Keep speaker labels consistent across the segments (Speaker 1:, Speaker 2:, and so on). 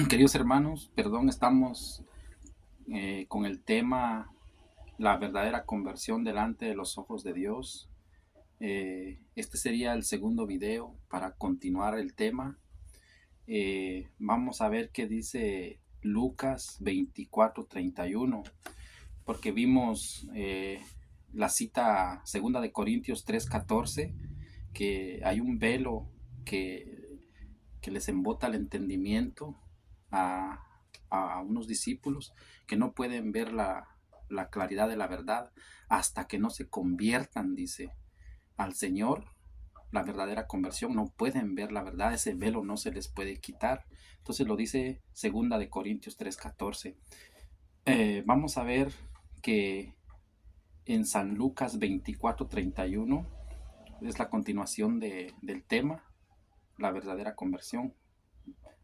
Speaker 1: Queridos hermanos, perdón, estamos con el tema la verdadera conversión delante de los ojos de Dios. Este sería el segundo video para continuar el tema. Vamos a ver qué dice Lucas 24:31, porque vimos la cita segunda de Corintios 3:14, que hay un velo que, que les embota el entendimiento a, a unos discípulos que no pueden ver la claridad de la verdad hasta que no se conviertan, dice, al Señor, la verdadera conversión. No pueden ver la verdad, ese velo no se les puede quitar. Entonces lo dice segunda de Corintios 3:14. Vamos a ver que en San Lucas 24:31 es la continuación del tema, la verdadera conversión.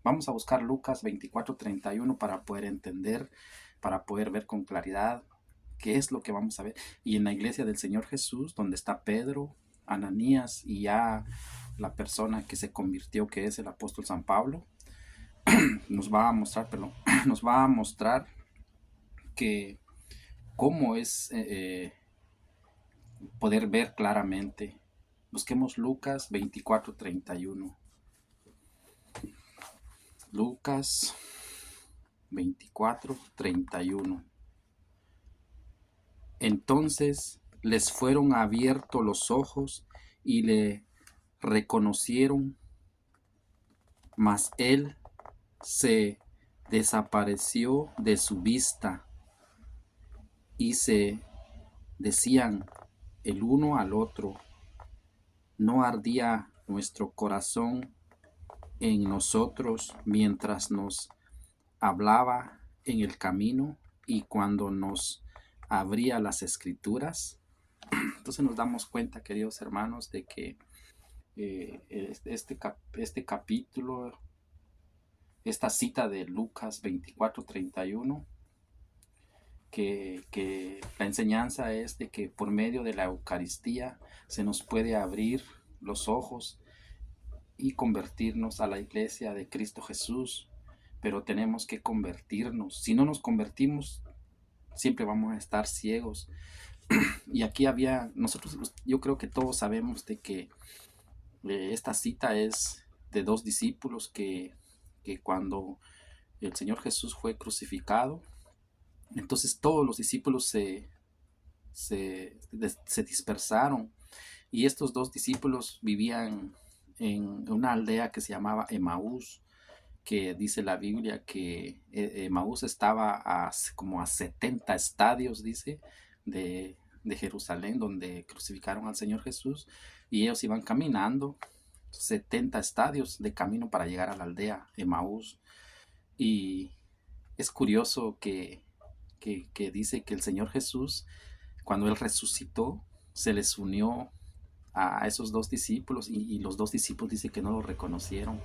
Speaker 1: Vamos a buscar Lucas 24:31 para poder entender, para poder ver con claridad qué es lo que vamos a ver. Y en la iglesia del Señor Jesús, donde está Pedro, Ananías y ya la persona que se convirtió, que es el apóstol San Pablo, nos va a mostrar, perdón, nos va a mostrar que cómo es poder ver claramente. Busquemos Lucas 24:31. Lucas 24:31. Entonces les fueron abiertos los ojos y le reconocieron, mas él se desapareció de su vista, y se decían el uno al otro: ¿no ardía nuestro corazón en nosotros mientras nos hablaba en el camino y cuando nos abría las escrituras? Entonces nos damos cuenta, queridos hermanos, de que este capítulo, esta cita de Lucas 24:31, que la enseñanza es de que por medio de la Eucaristía se nos puede abrir los ojos y convertirnos a la iglesia de Cristo Jesús, pero tenemos que convertirnos. Si no nos convertimos, siempre vamos a estar ciegos. Y aquí yo creo que todos sabemos de que esta cita es de dos discípulos que cuando el Señor Jesús fue crucificado, entonces todos los discípulos se dispersaron, y estos dos discípulos vivían en una aldea que se llamaba Emaús, que dice la Biblia que Emaús estaba como a 70 estadios, dice, de Jerusalén, donde crucificaron al Señor Jesús, y ellos iban caminando 70 estadios de camino para llegar a la aldea Emaús. Y es curioso que dice que el Señor Jesús, cuando Él resucitó, se les unió a esos dos discípulos, y los dos discípulos dice que no lo reconocieron,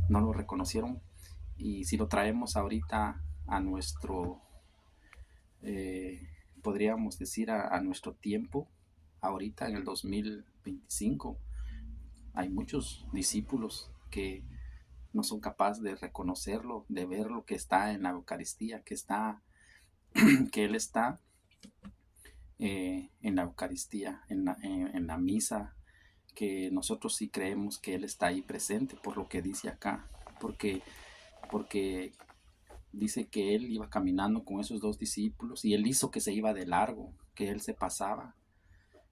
Speaker 1: no lo reconocieron. Y si lo traemos ahorita a nuestro, eh, podríamos decir a nuestro tiempo, ahorita en el 2025, hay muchos discípulos que no son capaces de reconocerlo, de ver lo que está en la Eucaristía, que Él está en la Eucaristía, en la misa, que nosotros sí creemos que Él está ahí presente por lo que dice acá, porque, porque dice que Él iba caminando con esos dos discípulos y Él hizo que se iba de largo, que Él se pasaba,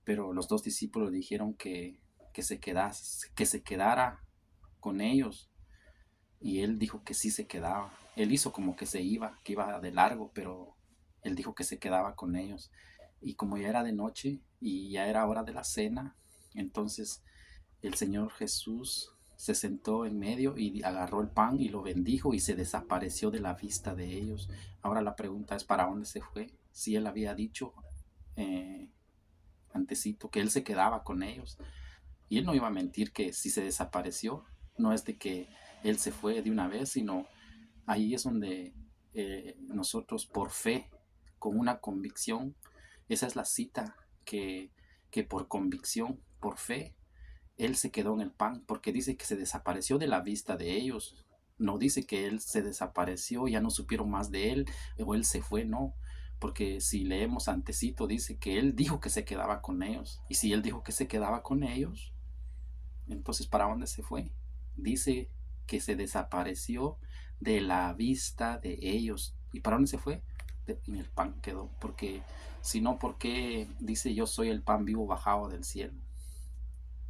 Speaker 1: pero los dos discípulos dijeron que se quedara con ellos, y Él dijo que sí se quedaba. Él hizo como que se iba, que iba de largo, pero Él dijo que se quedaba con ellos. Y como ya era de noche y ya era hora de la cena, entonces el Señor Jesús se sentó en medio y agarró el pan y lo bendijo y se desapareció de la vista de ellos. Ahora la pregunta es: ¿para dónde se fue? Si Él había dicho eh, antesito que Él se quedaba con ellos. Y Él no iba a mentir que si se desapareció, no es de que Él se fue de una vez, sino ahí es donde nosotros por fe, con una convicción, esa es la cita, que por convicción, por fe, Él se quedó en el pan, porque dice que se desapareció de la vista de ellos. No dice que él se desapareció, ya no supieron más de él, o él se fue, no. Porque si leemos antecito, dice que él dijo que se quedaba con ellos. Y si él dijo que se quedaba con ellos, entonces ¿para dónde se fue? Dice que se desapareció de la vista de ellos. ¿Y para dónde se fue? En el pan quedó. Porque si no, ¿por qué dice yo soy el pan vivo bajado del cielo?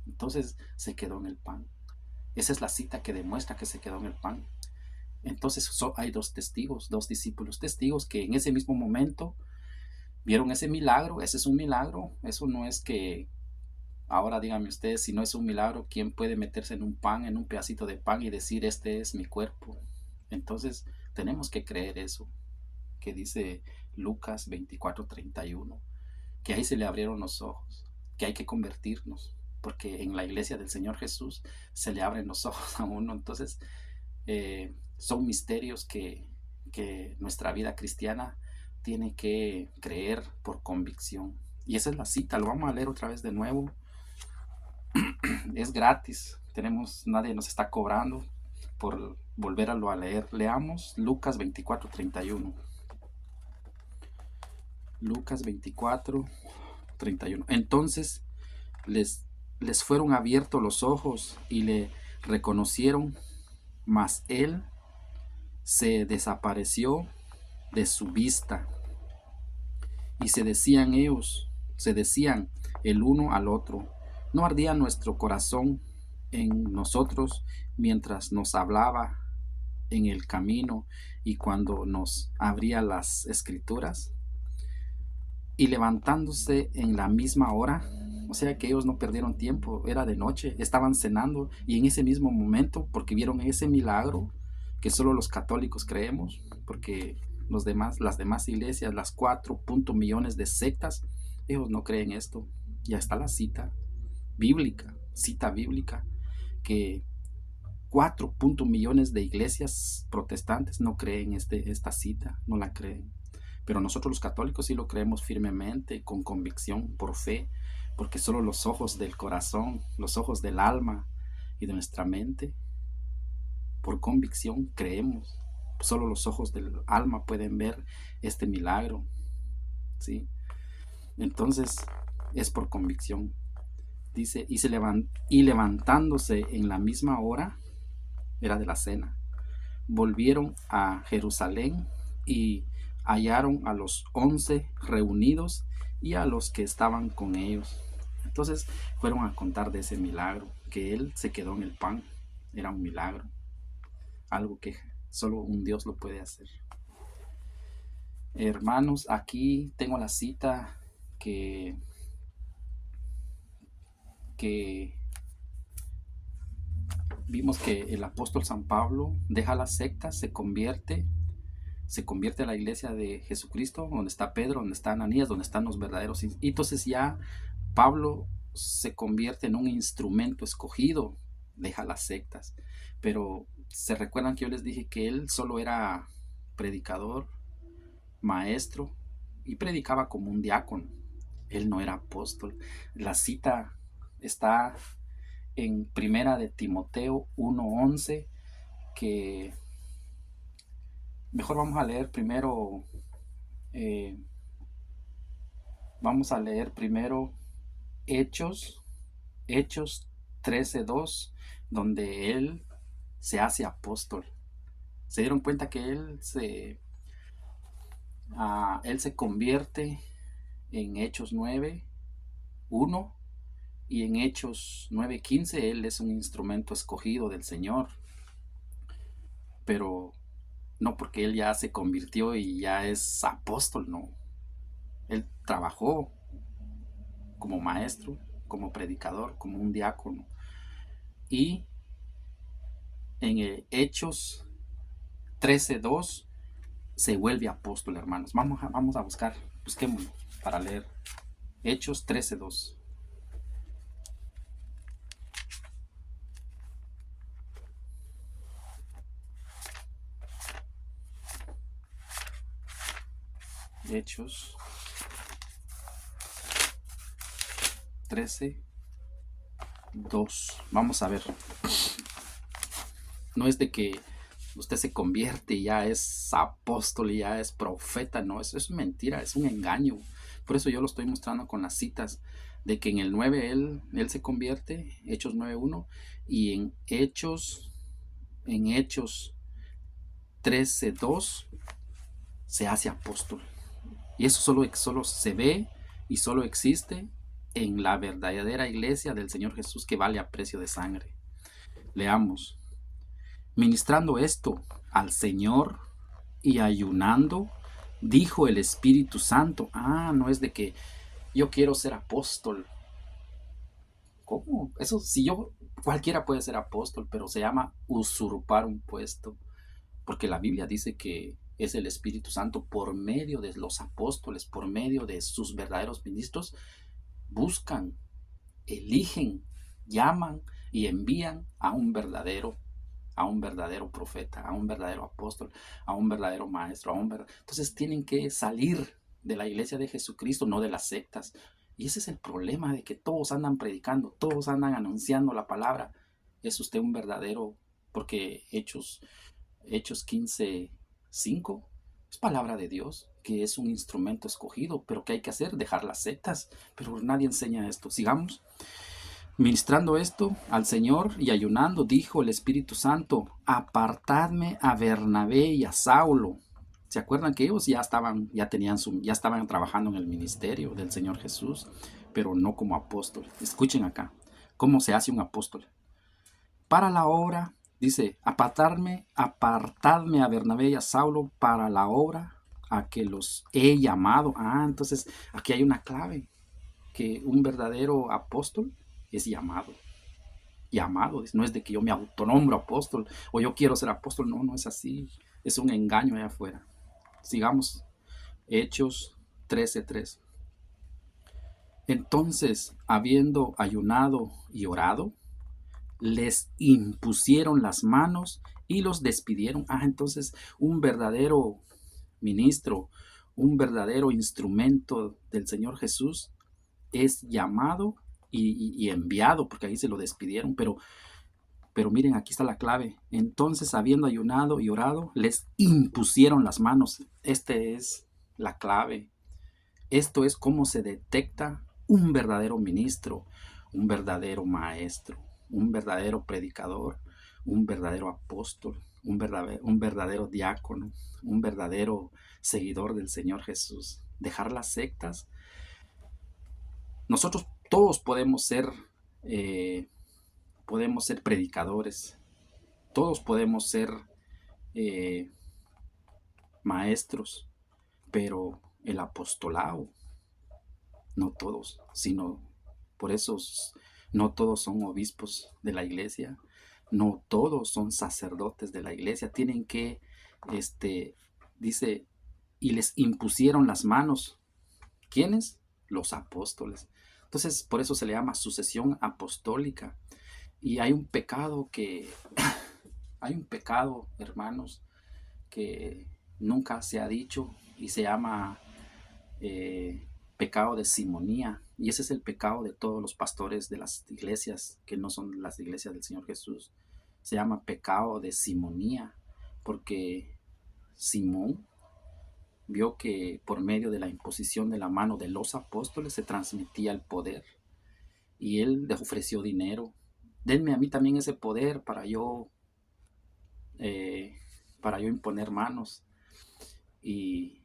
Speaker 1: Entonces se quedó en el pan. Esa es la cita que demuestra que se quedó en el pan. Entonces hay dos testigos, dos discípulos testigos que en ese mismo momento vieron ese milagro. Ese es un milagro. Eso no es que, ahora díganme ustedes, si no es un milagro, ¿quién puede meterse en un pan, en un pedacito de pan y decir este es mi cuerpo? Entonces tenemos que creer eso, que dice Lucas 24:31, que ahí se le abrieron los ojos, que hay que convertirnos, porque en la iglesia del Señor Jesús se le abren los ojos a uno. Entonces son misterios que nuestra vida cristiana tiene que creer por convicción. Y esa es la cita, lo vamos a leer otra vez de nuevo. Es gratis, nadie nos está cobrando por volverlo a leer. Leamos Lucas 24:31. Lucas 24:31. Entonces les fueron abiertos los ojos y le reconocieron, mas él se desapareció de su vista. Y se decían el uno al otro, ¿no ardía nuestro corazón en nosotros mientras nos hablaba en el camino y cuando nos abría las escrituras? Y levantándose en la misma hora, o sea que ellos no perdieron tiempo, era de noche, estaban cenando, y en ese mismo momento, porque vieron ese milagro que solo los católicos creemos, porque las demás iglesias, las 4 millones de sectas, ellos no creen esto. Ya está la cita bíblica, que 4 millones de iglesias protestantes no creen esta cita, no la creen. Pero nosotros los católicos sí lo creemos firmemente, con convicción, por fe, porque solo los ojos del corazón, los ojos del alma y de nuestra mente, por convicción creemos. Solo los ojos del alma pueden ver este milagro, ¿sí? Entonces es por convicción. Dice, y levantándose en la misma hora, era de la cena, volvieron a Jerusalén y hallaron a los 11 reunidos y a los que estaban con ellos. Entonces fueron a contar de ese milagro, que él se quedó en el pan. Era un milagro, algo que solo un Dios lo puede hacer. Hermanos, aquí tengo la cita que vimos que el apóstol San Pablo deja la secta, se convierte a la iglesia de Jesucristo, donde está Pedro, donde está Ananías, donde están los verdaderos. Y entonces ya Pablo se convierte en un instrumento escogido, deja las sectas. Pero se recuerdan que yo les dije que él solo era predicador, maestro, y predicaba como un diácono. Él no era apóstol. La cita está en Primera de Timoteo 1:11, que mejor vamos a leer primero. Vamos a leer primero Hechos 13:2, donde él se hace apóstol. Se dieron cuenta que él se convierte en Hechos 9:1, y en Hechos 9:15 él es un instrumento escogido del Señor. Pero no porque él ya se convirtió y ya es apóstol, no. Él trabajó como maestro, como predicador, como un diácono. Y en Hechos 13:2 se vuelve apóstol, hermanos. Vamos a buscar, busquémoslo para leer. Hechos 13:2. Hechos 13:2. Vamos a ver. No es de que usted se convierte y ya es apóstol y ya es profeta. No, eso es mentira, es un engaño. Por eso yo lo estoy mostrando con las citas de que en el 9 él se convierte, Hechos 9:1, y en Hechos 13:2 se hace apóstol. Y eso solo se ve y solo existe en la verdadera iglesia del Señor Jesús, que vale a precio de sangre. Leamos. Ministrando esto al Señor y ayunando, dijo el Espíritu Santo. No es de que yo quiero ser apóstol. ¿Cómo? Eso, si yo, cualquiera puede ser apóstol, pero se llama usurpar un puesto. Porque la Biblia dice que es el Espíritu Santo por medio de los apóstoles, por medio de sus verdaderos ministros, buscan, eligen, llaman y envían a un verdadero profeta, a un verdadero apóstol, a un verdadero maestro, entonces tienen que salir de la iglesia de Jesucristo, no de las sectas. Y ese es el problema, de que todos andan predicando, todos andan anunciando la palabra. ¿Es usted un verdadero? Porque Hechos 15:5 es palabra de Dios, que es un instrumento escogido, pero ¿qué hay que hacer? Dejar las sectas. Pero nadie enseña esto. Sigamos. Ministrando esto al Señor y ayunando, dijo el Espíritu Santo, apartadme a Bernabé y a Saulo. ¿Se acuerdan que ellos ya estaban trabajando en el ministerio del Señor Jesús, pero no como apóstol? Escuchen acá, ¿cómo se hace un apóstol? Para la obra, dice, apartadme a Bernabé y a Saulo para la obra a que los he llamado. Entonces aquí hay una clave, que un verdadero apóstol es llamado. Llamado, no es de que yo me autonombro apóstol o yo quiero ser apóstol. No, no es así, es un engaño allá afuera. Sigamos. Hechos 13:3. Entonces, habiendo ayunado y orado, les impusieron las manos y los despidieron. Entonces un verdadero ministro, un verdadero instrumento del Señor Jesús es llamado y enviado, porque ahí se lo despidieron, pero miren, aquí está la clave. Entonces, habiendo ayunado y orado, les impusieron las manos. Esta es la clave. Esto es cómo se detecta un verdadero ministro, un verdadero maestro, un verdadero predicador, un verdadero apóstol, un verdadero diácono, un verdadero seguidor del Señor Jesús. Dejar las sectas. Nosotros todos podemos ser predicadores, todos podemos ser maestros, pero el apostolado, no todos, sino por eso no todos son obispos de la iglesia, no todos son sacerdotes de la iglesia. Tienen que, dice, y les impusieron las manos. ¿Quiénes? Los apóstoles. Entonces, por eso se le llama sucesión apostólica. Y hay un pecado hermanos, que nunca se ha dicho y se llama pecado de simonía. Y ese es el pecado de todos los pastores de las iglesias que no son las iglesias del Señor Jesús. Se llama pecado de simonía, porque Simón vio que por medio de la imposición de la mano de los apóstoles se transmitía el poder, y él les ofreció dinero. Denme a mí también ese poder para yo imponer manos. Y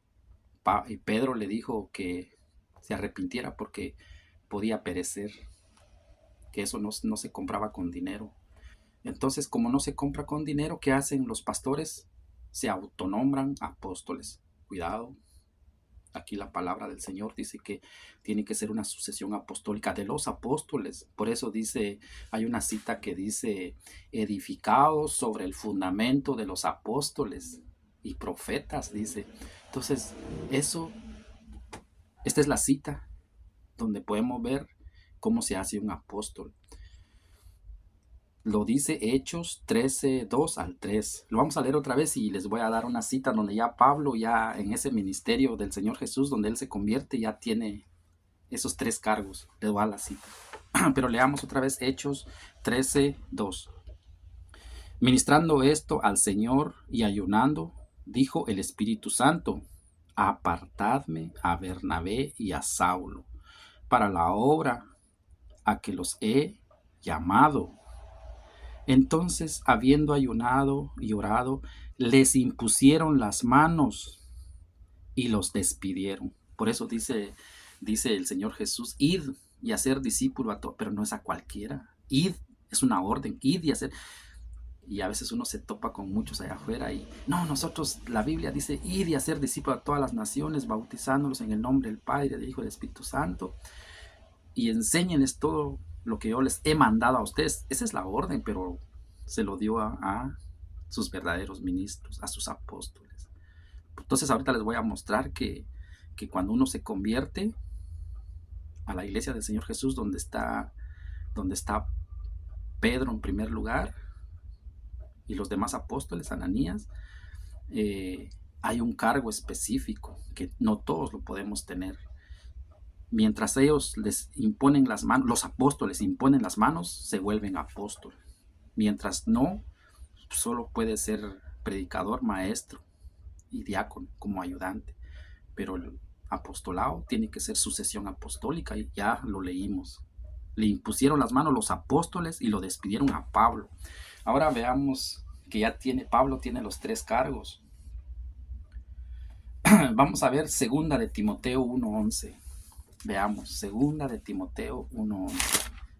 Speaker 1: Pedro le dijo que se arrepintiera porque podía perecer, que eso no se compraba con dinero. Entonces, como no se compra con dinero, ¿qué hacen los pastores? Se autonombran apóstoles. Cuidado. Aquí la palabra del Señor dice que tiene que ser una sucesión apostólica de los apóstoles. Por eso dice, hay una cita que dice, edificados sobre el fundamento de los apóstoles y profetas, dice. Entonces, esta es la cita donde podemos ver cómo se hace un apóstol. Lo dice Hechos 13:2-3. Lo vamos a leer otra vez y les voy a dar una cita donde ya Pablo, ya en ese ministerio del Señor Jesús, donde él se convierte, ya tiene esos 3 cargos. Les voy a dar la cita. Pero leamos otra vez Hechos 13:2. Ministrando esto al Señor y ayunando, dijo el Espíritu Santo: apartadme a Bernabé y a Saulo para la obra a que los he llamado. Entonces, habiendo ayunado y orado, les impusieron las manos y los despidieron. Por eso dice el Señor Jesús: id y hacer discípulo a todos, pero no es a cualquiera. Id es una orden, id y hacer. Y a veces uno se topa con muchos allá afuera y no, nosotros, la Biblia dice: id y hacer discípulo a todas las naciones, bautizándolos en el nombre del Padre, del Hijo y del Espíritu Santo, y enséñenles todo lo que yo les he mandado a ustedes. Esa es la orden, pero se lo dio a sus verdaderos ministros, a sus apóstoles. Entonces ahorita les voy a mostrar que cuando uno se convierte a la iglesia del Señor Jesús, donde está Pedro en primer lugar y los demás apóstoles, Ananías, hay un cargo específico que no todos lo podemos tener. Mientras ellos les imponen las manos, los apóstoles imponen las manos, se vuelven apóstoles. Mientras no, solo puede ser predicador, maestro y diácono como ayudante. Pero el apostolado tiene que ser sucesión apostólica, y ya lo leímos. Le impusieron las manos los apóstoles y lo despidieron a Pablo. Ahora veamos que Pablo tiene los 3 cargos. Vamos a ver segunda de Timoteo 1:11. Veamos, segunda de Timoteo 1:11,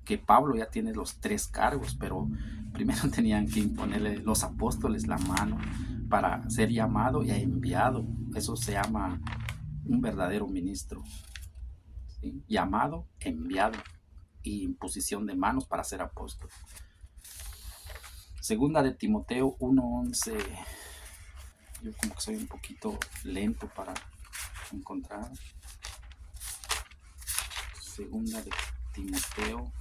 Speaker 1: que Pablo ya tiene los 3 cargos, pero primero tenían que imponerle los apóstoles la mano para ser llamado y enviado. Eso se llama un verdadero ministro, ¿sí? Llamado, enviado y imposición de manos para ser apóstol. Segunda de Timoteo 1:11. Yo como que soy un poquito lento para encontrar. Segunda de Timoteo.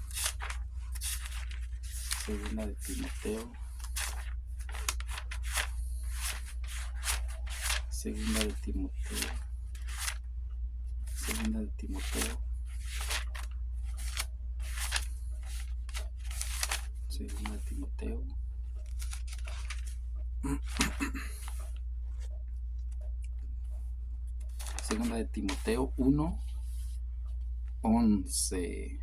Speaker 1: Segunda de Timoteo. Segunda de Timoteo. Segunda de Timoteo. Segunda de Timoteo. Segunda de Timoteo 1:11.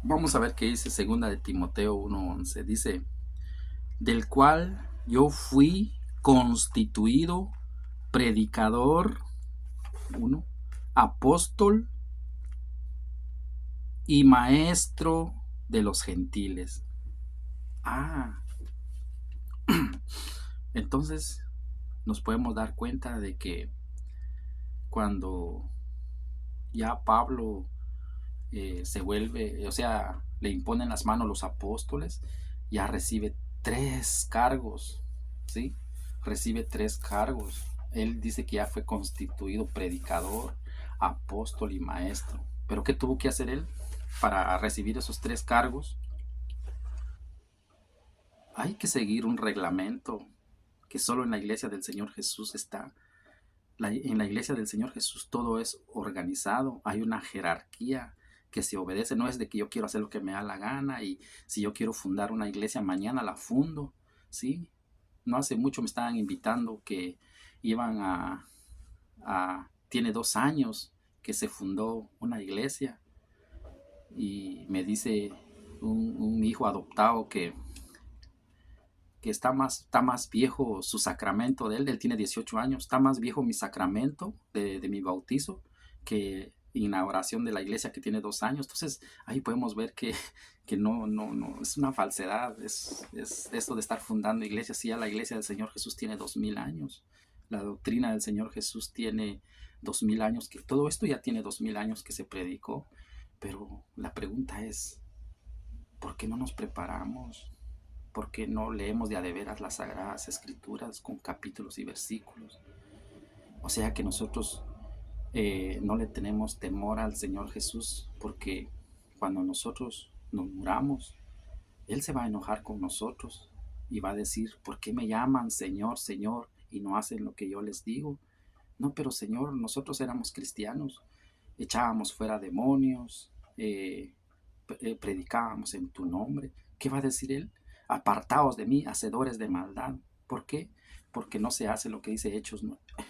Speaker 1: Vamos a ver qué dice segunda de Timoteo 1:11. Dice: del cual yo fui constituido predicador, apóstol y maestro de los gentiles. Entonces nos podemos dar cuenta de que cuando ya Pablo se vuelve, o sea, le imponen las manos los apóstoles, ya recibe 3 cargos, ¿sí? Recibe 3 cargos. Él dice que ya fue constituido predicador, apóstol y maestro. ¿Pero qué tuvo que hacer él para recibir esos 3 cargos? Hay que seguir un reglamento que solo en la iglesia del Señor Jesús está. En la iglesia del Señor Jesús todo es organizado, hay una jerarquía que se obedece. No es de que yo quiero hacer lo que me da la gana y si yo quiero fundar una iglesia mañana la fundo, ¿sí? No hace mucho me estaban invitando que iban tiene 2 años que se fundó una iglesia y me dice un hijo adoptado que está más viejo su sacramento de él tiene 18 años, está más viejo mi sacramento de mi bautizo que inauguración de la iglesia que tiene 2 años. Entonces ahí podemos ver que no, es una falsedad, es esto de estar fundando iglesias. Sí, ya la iglesia del Señor Jesús tiene 2000 años, la doctrina del Señor Jesús tiene 2000 años, que todo esto ya tiene 2000 años que se predicó, pero la pregunta es, ¿por qué no nos preparamos? ¿Por qué no leemos de a de veras las Sagradas Escrituras con capítulos y versículos? O sea que nosotros no le tenemos temor al Señor Jesús, porque cuando nosotros nos muramos, Él se va a enojar con nosotros y va a decir: ¿por qué me llaman Señor, Señor y no hacen lo que yo les digo? No, pero Señor, nosotros éramos cristianos, echábamos fuera demonios, predicábamos en tu nombre. ¿Qué va a decir él? Apartaos de mí, hacedores de maldad. ¿Por qué? Porque no se hace lo que dice Hechos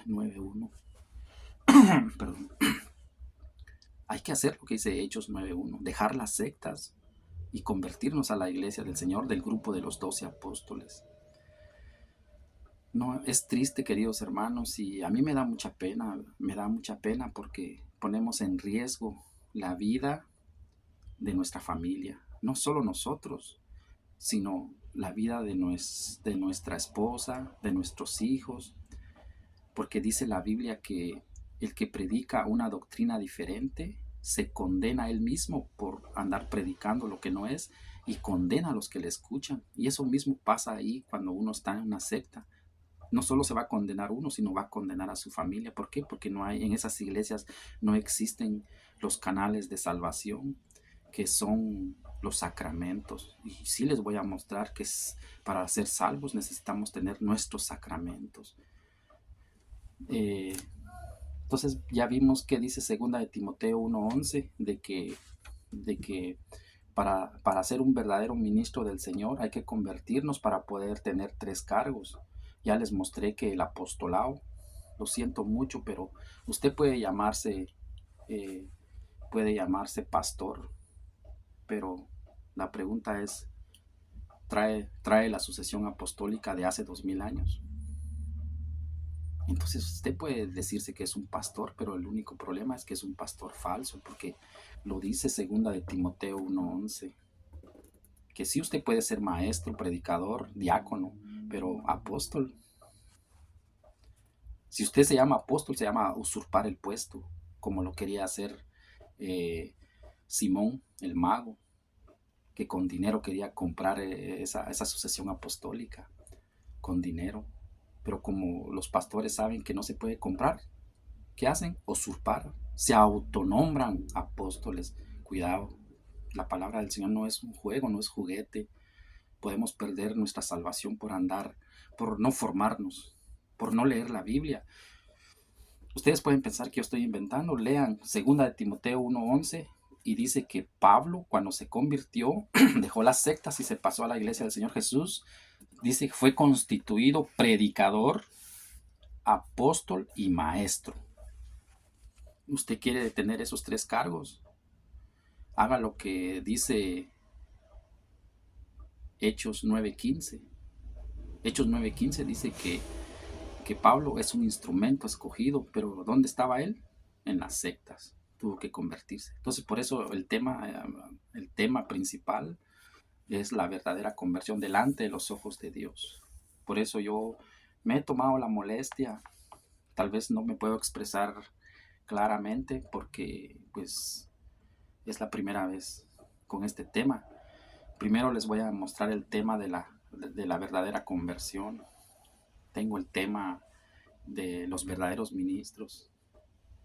Speaker 1: 9:1. Perdón. Hay que hacer lo que dice Hechos 9:1, dejar las sectas y convertirnos a la iglesia del Señor, del grupo de los 12 apóstoles. No, es triste, queridos hermanos, y a mí me da mucha pena porque ponemos en riesgo la vida de nuestra familia, no solo nosotros, sino la vida de nuestra esposa, de nuestros hijos, porque dice la Biblia que el que predica una doctrina diferente se condena a él mismo por andar predicando lo que no es y condena a los que le escuchan. Y eso mismo pasa ahí cuando uno está en una secta. No solo se va a condenar uno, sino va a condenar a su familia. ¿Por qué? Porque no hay, en esas iglesias no existen los canales de salvación, que son los sacramentos. Y sí les voy a mostrar que para ser salvos necesitamos tener nuestros sacramentos. Entonces ya vimos que dice segunda de Timoteo 1:11, de que para ser un verdadero ministro del Señor hay que convertirnos para poder tener 3 cargos. Ya les mostré que el apostolado, lo siento mucho, pero usted eh, puede llamarse pastor, pero la pregunta es, ¿trae la sucesión apostólica de hace 2000 años? Entonces usted puede decirse que es un pastor, pero el único problema es que es un pastor falso, porque lo dice segunda de Timoteo 1:11, que sí usted puede ser maestro, predicador, diácono, pero apóstol, si usted se llama apóstol, se llama usurpar el puesto, como lo quería hacer Simón el mago, que con dinero quería comprar esa sucesión apostólica, con dinero. Pero como los pastores saben que no se puede comprar, ¿qué hacen? Usurpar. Se autonombran apóstoles. Cuidado, la palabra del Señor no es un juego, no es juguete. Podemos perder nuestra salvación por no formarnos, por no leer la Biblia. Ustedes pueden pensar que yo estoy inventando. Lean 2 de Timoteo 1:11 y dice que Pablo, cuando se convirtió, dejó las sectas y se pasó a la iglesia del Señor Jesús. Dice que fue constituido predicador, apóstol y maestro. ¿Usted quiere tener esos 3 cargos? Haga lo que dice Hechos 9:15. Hechos 9:15 dice que Pablo es un instrumento escogido, pero ¿dónde estaba él? En las sectas. Tuvo que convertirse. Entonces, por eso el tema principal es la verdadera conversión delante de los ojos de Dios. Por eso yo me he tomado la molestia. Tal vez no me puedo expresar claramente porque pues es la primera vez con este tema. Primero les voy a mostrar el tema de la verdadera conversión. Tengo el tema de los verdaderos ministros,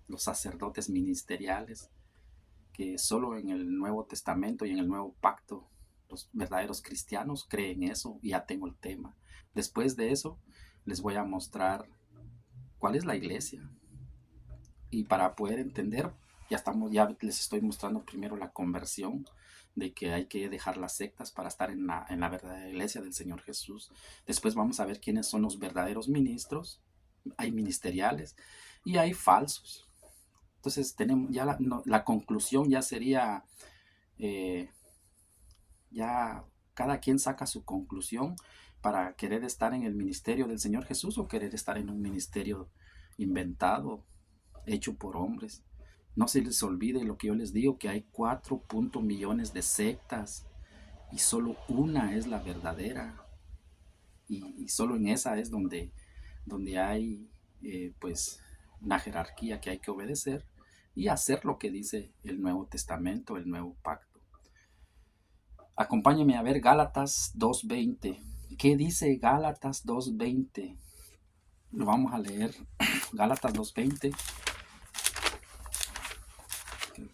Speaker 1: los sacerdotes ministeriales, que solo en el Nuevo Testamento y en el Nuevo Pacto los verdaderos cristianos creen eso, y ya tengo el tema. Después de eso les voy a mostrar cuál es la iglesia, y para poder entender ya les estoy mostrando primero la conversión, de que hay que dejar las sectas para estar en la verdadera iglesia del Señor Jesús. Después vamos a ver quiénes son los verdaderos ministros. Hay ministeriales y hay falsos. Entonces tenemos ya la conclusión ya sería, ya cada quien saca su conclusión para querer estar en el ministerio del Señor Jesús o querer estar en un ministerio inventado, hecho por hombres. No se les olvide lo que yo les digo, que hay 4 millones de sectas y solo una es la verdadera. Y solo en esa es donde hay pues una jerarquía que hay que obedecer y hacer lo que dice el Nuevo Testamento, el Nuevo Pacto. Acompáñenme a ver Gálatas 2:20. ¿Qué dice Gálatas 2:20? Lo vamos a leer. Gálatas 2:20.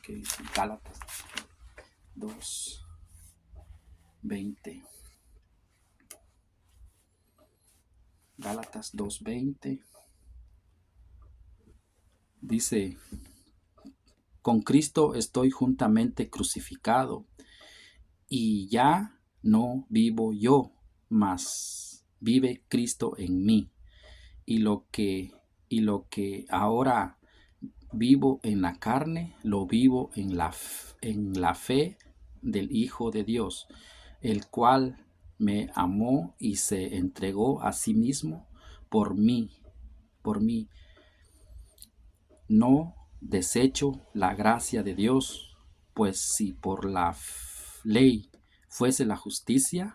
Speaker 1: ¿Qué dice Gálatas 2:20? Gálatas 2:20. Dice, con Cristo estoy juntamente crucificado, y ya no vivo yo, mas vive Cristo en mí. Y lo que ahora vivo en la carne, lo vivo en la fe del Hijo de Dios, el cual me amó y se entregó a sí mismo por mí, por mí. No desecho la gracia de Dios, pues si por la ley fuese la justicia,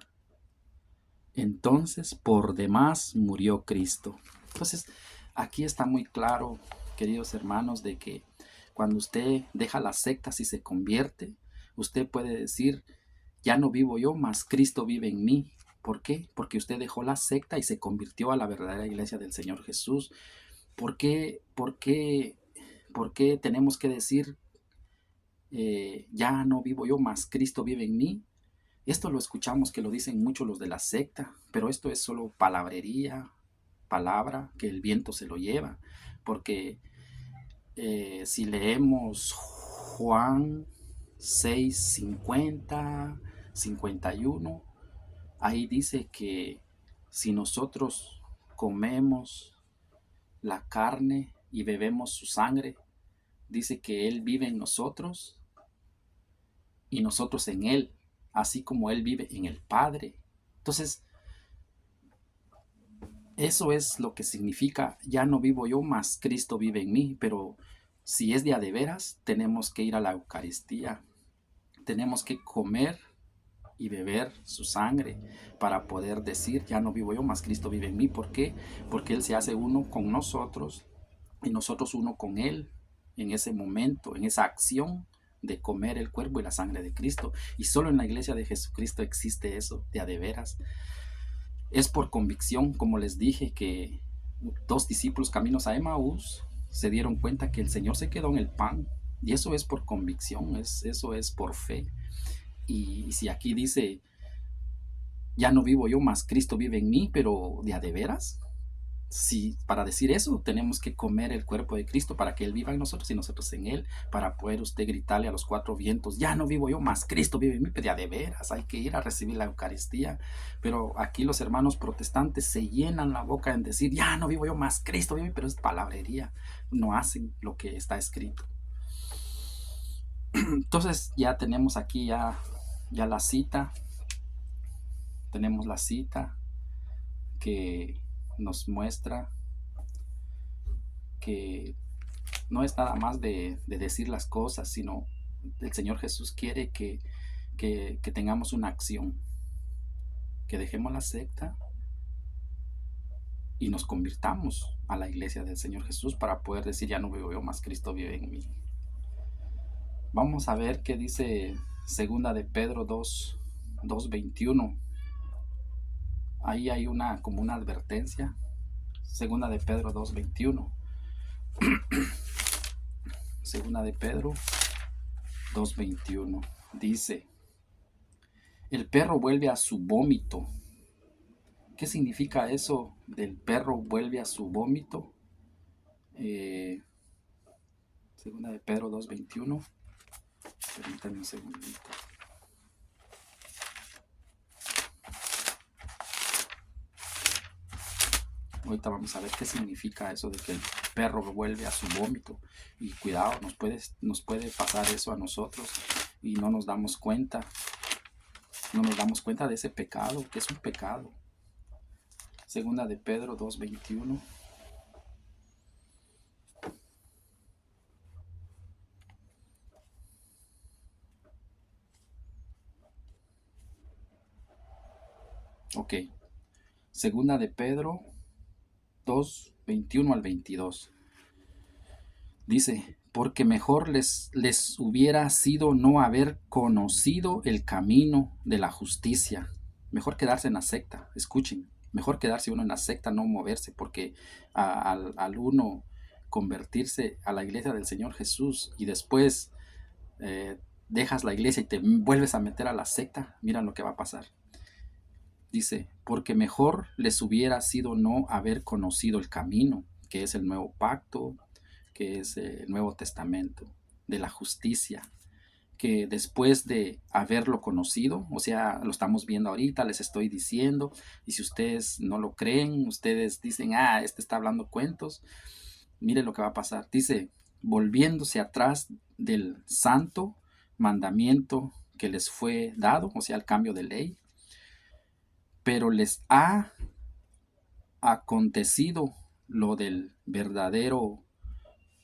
Speaker 1: entonces por demás murió Cristo. Entonces, aquí está muy claro, queridos hermanos, de que cuando usted deja las sectas y se convierte, usted puede decir, ya no vivo yo, mas Cristo vive en mí. ¿Por qué? Porque usted dejó la secta y se convirtió a la verdadera iglesia del Señor Jesús. ¿Por qué, por qué tenemos que decir, ya no vivo yo, mas Cristo vive en mí? Esto lo escuchamos que lo dicen muchos los de la secta, pero esto es solo palabrería, palabra que el viento se lo lleva, porque si leemos Juan 6, 50, 51, ahí dice que si nosotros comemos la carne y bebemos su sangre, dice que Él vive en nosotros y nosotros en Él, así como Él vive en el Padre. Entonces, eso es lo que significa, ya no vivo yo, mas Cristo vive en mí. Pero si es de a de veras, tenemos que ir a la Eucaristía, tenemos que comer y beber su sangre para poder decir, ya no vivo yo, mas Cristo vive en mí. ¿Por qué? Porque Él se hace uno con nosotros y nosotros uno con Él en ese momento, en esa acción de comer el cuerpo y la sangre de Cristo. Y solo en la iglesia de Jesucristo existe eso, de a de veras. Es por convicción, como les dije, que dos discípulos caminos a Emaús se dieron cuenta que el Señor se quedó en el pan. Y eso es por convicción, eso es por fe. Y si aquí dice, ya no vivo yo, mas Cristo vive en mí, pero de a de veras, si para decir eso tenemos que comer el cuerpo de Cristo para que Él viva en nosotros y nosotros en Él, para poder usted gritarle a los cuatro vientos, ya no vivo yo, más Cristo vive en mí. Pero ya de veras hay que ir a recibir la Eucaristía. Pero aquí los hermanos protestantes se llenan la boca en decir, ya no vivo yo, más Cristo vive en mí, pero es palabrería, no hacen lo que está escrito. Entonces ya tenemos aquí ya la cita, tenemos la cita que nos muestra que no es nada más de decir las cosas, sino el Señor Jesús quiere que tengamos una acción, que dejemos la secta y nos convirtamos a la iglesia del Señor Jesús para poder decir, ya no vivo yo, más Cristo vive en mí. Vamos a ver qué dice segunda de Pedro 2:21. Ahí hay como una advertencia. Segunda de Pedro 2:21. Segunda de Pedro 2:21 dice, el perro vuelve a su vómito. ¿Qué significa eso del perro vuelve a su vómito? Segunda de Pedro 2:21. Permítanme un segundito. Ahorita vamos a ver qué significa eso de que el perro vuelve a su vómito. Y cuidado, nos puede pasar eso a nosotros y no nos damos cuenta. No nos damos cuenta de ese pecado, que es un pecado. Segunda de Pedro 2:21. Ok. Segunda de Pedro 2:21 al 22. Dice, porque mejor les hubiera sido no haber conocido el camino de la justicia. Mejor quedarse en la secta, escuchen. Mejor quedarse uno en la secta, no moverse, porque al uno convertirse a la iglesia del Señor Jesús y después dejas la iglesia y te vuelves a meter a la secta, mira lo que va a pasar. Dice, porque mejor les hubiera sido no haber conocido el camino, que es el nuevo pacto, que es el Nuevo Testamento, de la justicia, que después de haberlo conocido, o sea, lo estamos viendo ahorita, les estoy diciendo, y si ustedes no lo creen, ustedes dicen, este está hablando cuentos, mire lo que va a pasar. Dice, volviéndose atrás del santo mandamiento que les fue dado, o sea, el cambio de ley, pero les ha acontecido lo del verdadero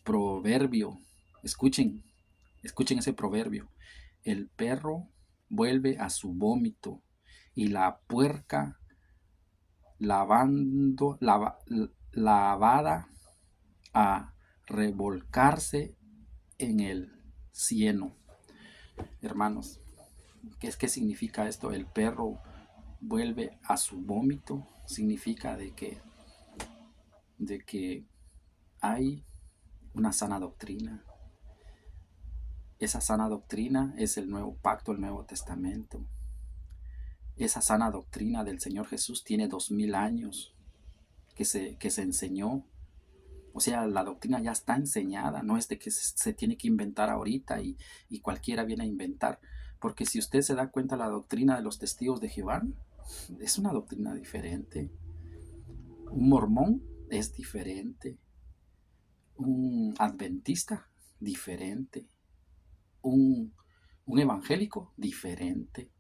Speaker 1: proverbio. Escuchen ese proverbio. El perro vuelve a su vómito y la puerca lavada a revolcarse en el cieno. Hermanos, ¿qué significa esto? El perro vuelve a su vómito. Significa de que hay una sana doctrina. Esa sana doctrina es el nuevo pacto, el Nuevo Testamento. Esa sana doctrina del Señor Jesús tiene 2000 años que se enseñó. O sea, la doctrina ya está enseñada, no es de que se tiene que inventar ahorita y cualquiera viene a inventar. Porque si usted se da cuenta, la doctrina de los testigos de Jehová es una doctrina diferente. Un mormón es diferente. Un adventista, diferente. Un evangélico, diferente.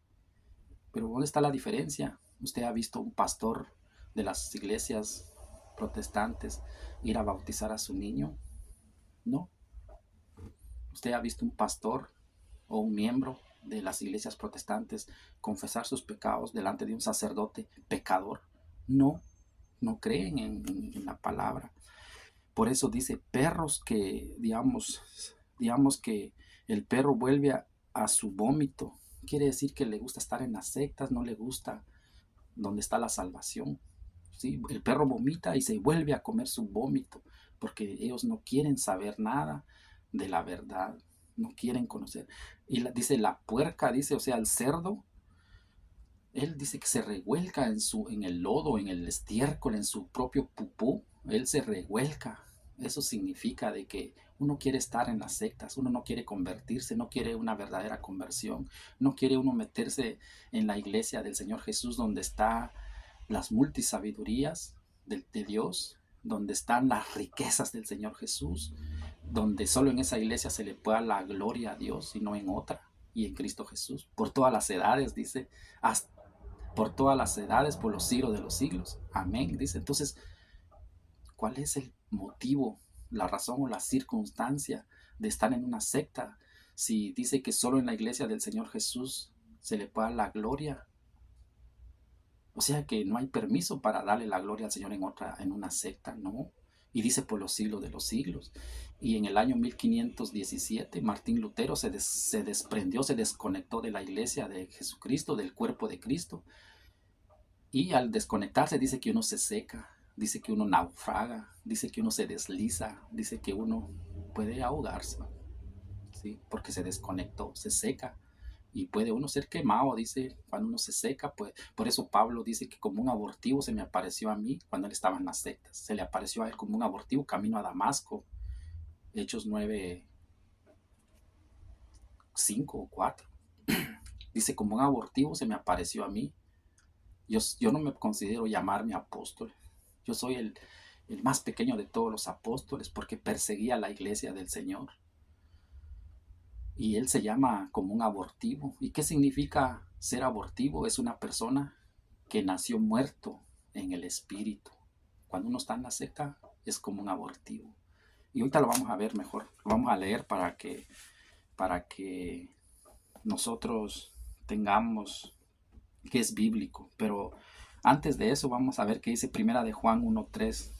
Speaker 1: Pero ¿dónde está la diferencia? ¿Usted ha visto un pastor de las iglesias protestantes ir a bautizar a su niño? No. ¿Usted ha visto un pastor o un miembro de las iglesias protestantes confesar sus pecados delante de un sacerdote pecador? No, no creen en la palabra. Por eso dice perros que, digamos que el perro vuelve a su vómito. Quiere decir que le gusta estar en las sectas, no le gusta donde está la salvación. ¿Sí? El perro vomita y se vuelve a comer su vómito, porque ellos no quieren saber nada de la verdad, no quieren conocer. Y dice la puerca, o sea, el cerdo, él dice que se revuelca en el lodo, en el estiércol, en su propio pupú, él se revuelca. Eso significa de que uno quiere estar en las sectas, uno no quiere convertirse, no quiere una verdadera conversión, no quiere uno meterse en la iglesia del Señor Jesús donde está las multisabidurías de Dios, donde están las riquezas del Señor Jesús, donde solo en esa iglesia se le pueda la gloria a Dios y no en otra, y en Cristo Jesús, por todas las edades, dice, por todas las edades, por los siglos de los siglos. Amén, dice. Entonces, ¿cuál es el motivo, la razón o la circunstancia de estar en una secta? Si dice que solo en la iglesia del Señor Jesús se le pueda la gloria. O sea que no hay permiso para darle la gloria al Señor en una secta, no. Y dice por los siglos de los siglos. Y en el año 1517 Martín Lutero se desprendió, se desconectó de la iglesia de Jesucristo, del cuerpo de Cristo. Y al desconectarse dice que uno se seca, dice que uno naufraga, dice que uno se desliza, dice que uno puede ahogarse, ¿sí? Porque se desconectó, se seca. Y puede uno ser quemado, dice, cuando uno se seca. Pues, por eso Pablo dice que como un abortivo se me apareció a mí cuando él estaba en las sectas. Se le apareció a él como un abortivo camino a Damasco. Hechos 9, 5 o 4. Dice, como un abortivo se me apareció a mí. Yo no me considero llamarme apóstol. Yo soy el más pequeño de todos los apóstoles porque perseguía la iglesia del Señor. Y él se llama como un abortivo. ¿Y qué significa ser abortivo? Es una persona que nació muerto en el espíritu. Cuando uno está en la secta es como un abortivo. Y ahorita lo vamos a ver mejor. Lo vamos a leer para que nosotros tengamos que es bíblico. Pero antes de eso vamos a ver qué dice Primera de Juan 1:3.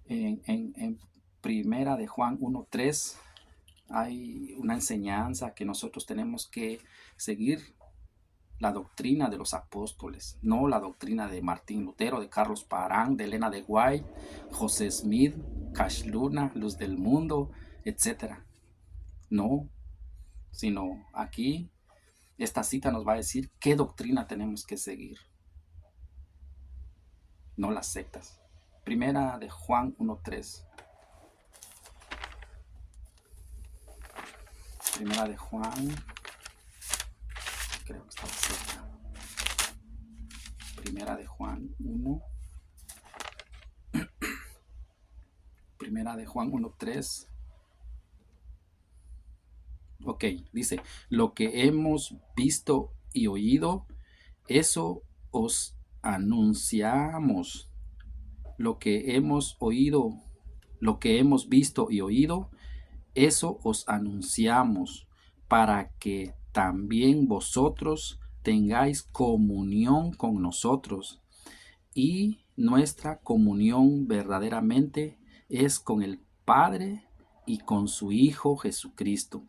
Speaker 1: En Primera de Juan 1:3 hay una enseñanza que nosotros tenemos que seguir, la doctrina de los apóstoles, no la doctrina de Martín Lutero, de Carlos Parán, de Elena de White, José Smith, Cash Luna, Luz del Mundo, etc. No, sino aquí esta cita nos va a decir qué doctrina tenemos que seguir, no las sectas. Primera de Juan 1:3. Primera de Juan, creo que estaba cerca. Primera de Juan 1. Primera de Juan 1:3. Ok, dice, lo que hemos visto y oído, eso os anunciamos. Lo que hemos oído, lo que hemos visto y oído, eso os anunciamos, para que también vosotros tengáis comunión con nosotros. Y nuestra comunión verdaderamente es con el Padre y con su Hijo Jesucristo.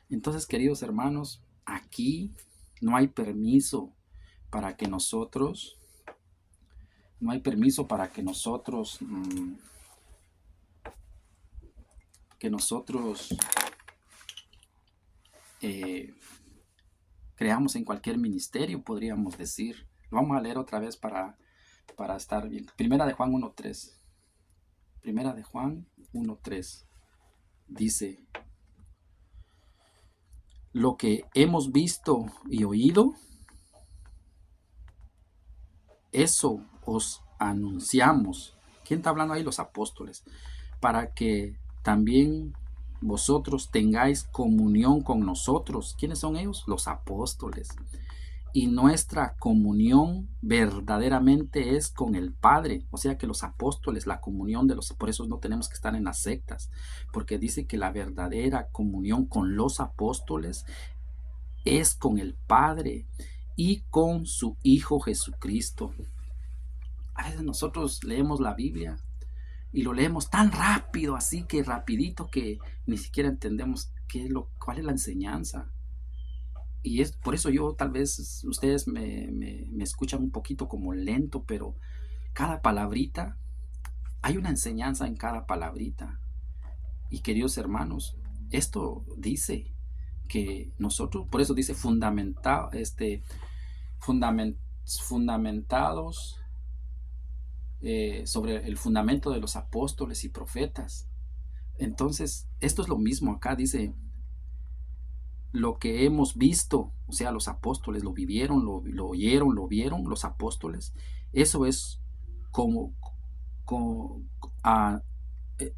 Speaker 1: Entonces, queridos hermanos, aquí no hay permiso para que nosotros, no hay permiso para que nosotros, creamos en cualquier ministerio, podríamos decir. Lo vamos a leer otra vez para estar bien. Primera de Juan 1:3. Primera de Juan 1:3. Dice, lo que hemos visto y oído, eso os anunciamos. ¿Quién está hablando ahí? Los apóstoles. Para que también vosotros tengáis comunión con nosotros. ¿Quiénes son ellos? Los apóstoles. Y nuestra comunión verdaderamente es con el Padre. O sea que los apóstoles, la comunión de los, por eso no tenemos que estar en las sectas, porque dice que la verdadera comunión con los apóstoles es con el Padre y con su Hijo Jesucristo. A veces nosotros leemos la Biblia y lo leemos tan rápido, así que rapidito, que ni siquiera entendemos cuál es la enseñanza. Y es por eso yo, tal vez ustedes me escuchan un poquito como lento, pero cada palabrita, hay una enseñanza en cada palabrita. Y queridos hermanos, esto dice que nosotros, por eso dice fundamentados sobre el fundamento de los apóstoles y profetas. Entonces, esto es lo mismo acá, dice, lo que hemos visto, o sea, los apóstoles lo vivieron, lo oyeron, lo vieron, los apóstoles, eso es como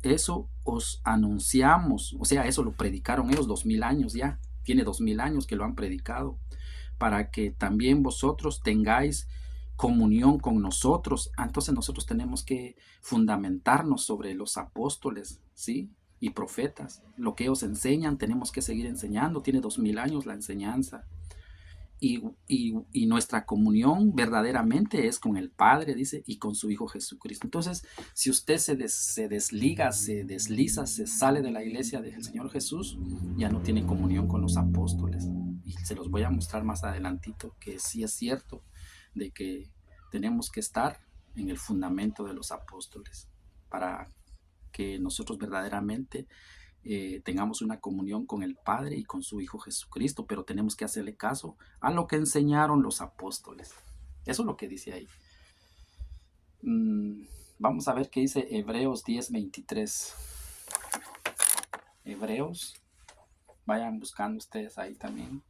Speaker 1: eso os anunciamos, o sea, eso lo predicaron ellos 2000 años ya, tiene 2000 años que lo han predicado, para que también vosotros tengáis comunión con nosotros. Entonces nosotros tenemos que fundamentarnos sobre los apóstoles, ¿sí? Y profetas. Lo que ellos enseñan, tenemos que seguir enseñando. Tiene 2000 años la enseñanza. Y nuestra comunión verdaderamente es con el Padre, dice, y con su Hijo Jesucristo. Entonces, si usted se desliga, se desliza, se sale de la iglesia del Señor Jesús, ya no tiene comunión con los apóstoles. Y se los voy a mostrar más adelantito, que sí es cierto de que tenemos que estar en el fundamento de los apóstoles para que nosotros verdaderamente tengamos una comunión con el Padre y con su Hijo Jesucristo, pero tenemos que hacerle caso a lo que enseñaron los apóstoles. Eso es lo que dice ahí. Vamos a ver qué dice Hebreos 10:23. Hebreos, vayan buscando ustedes ahí también.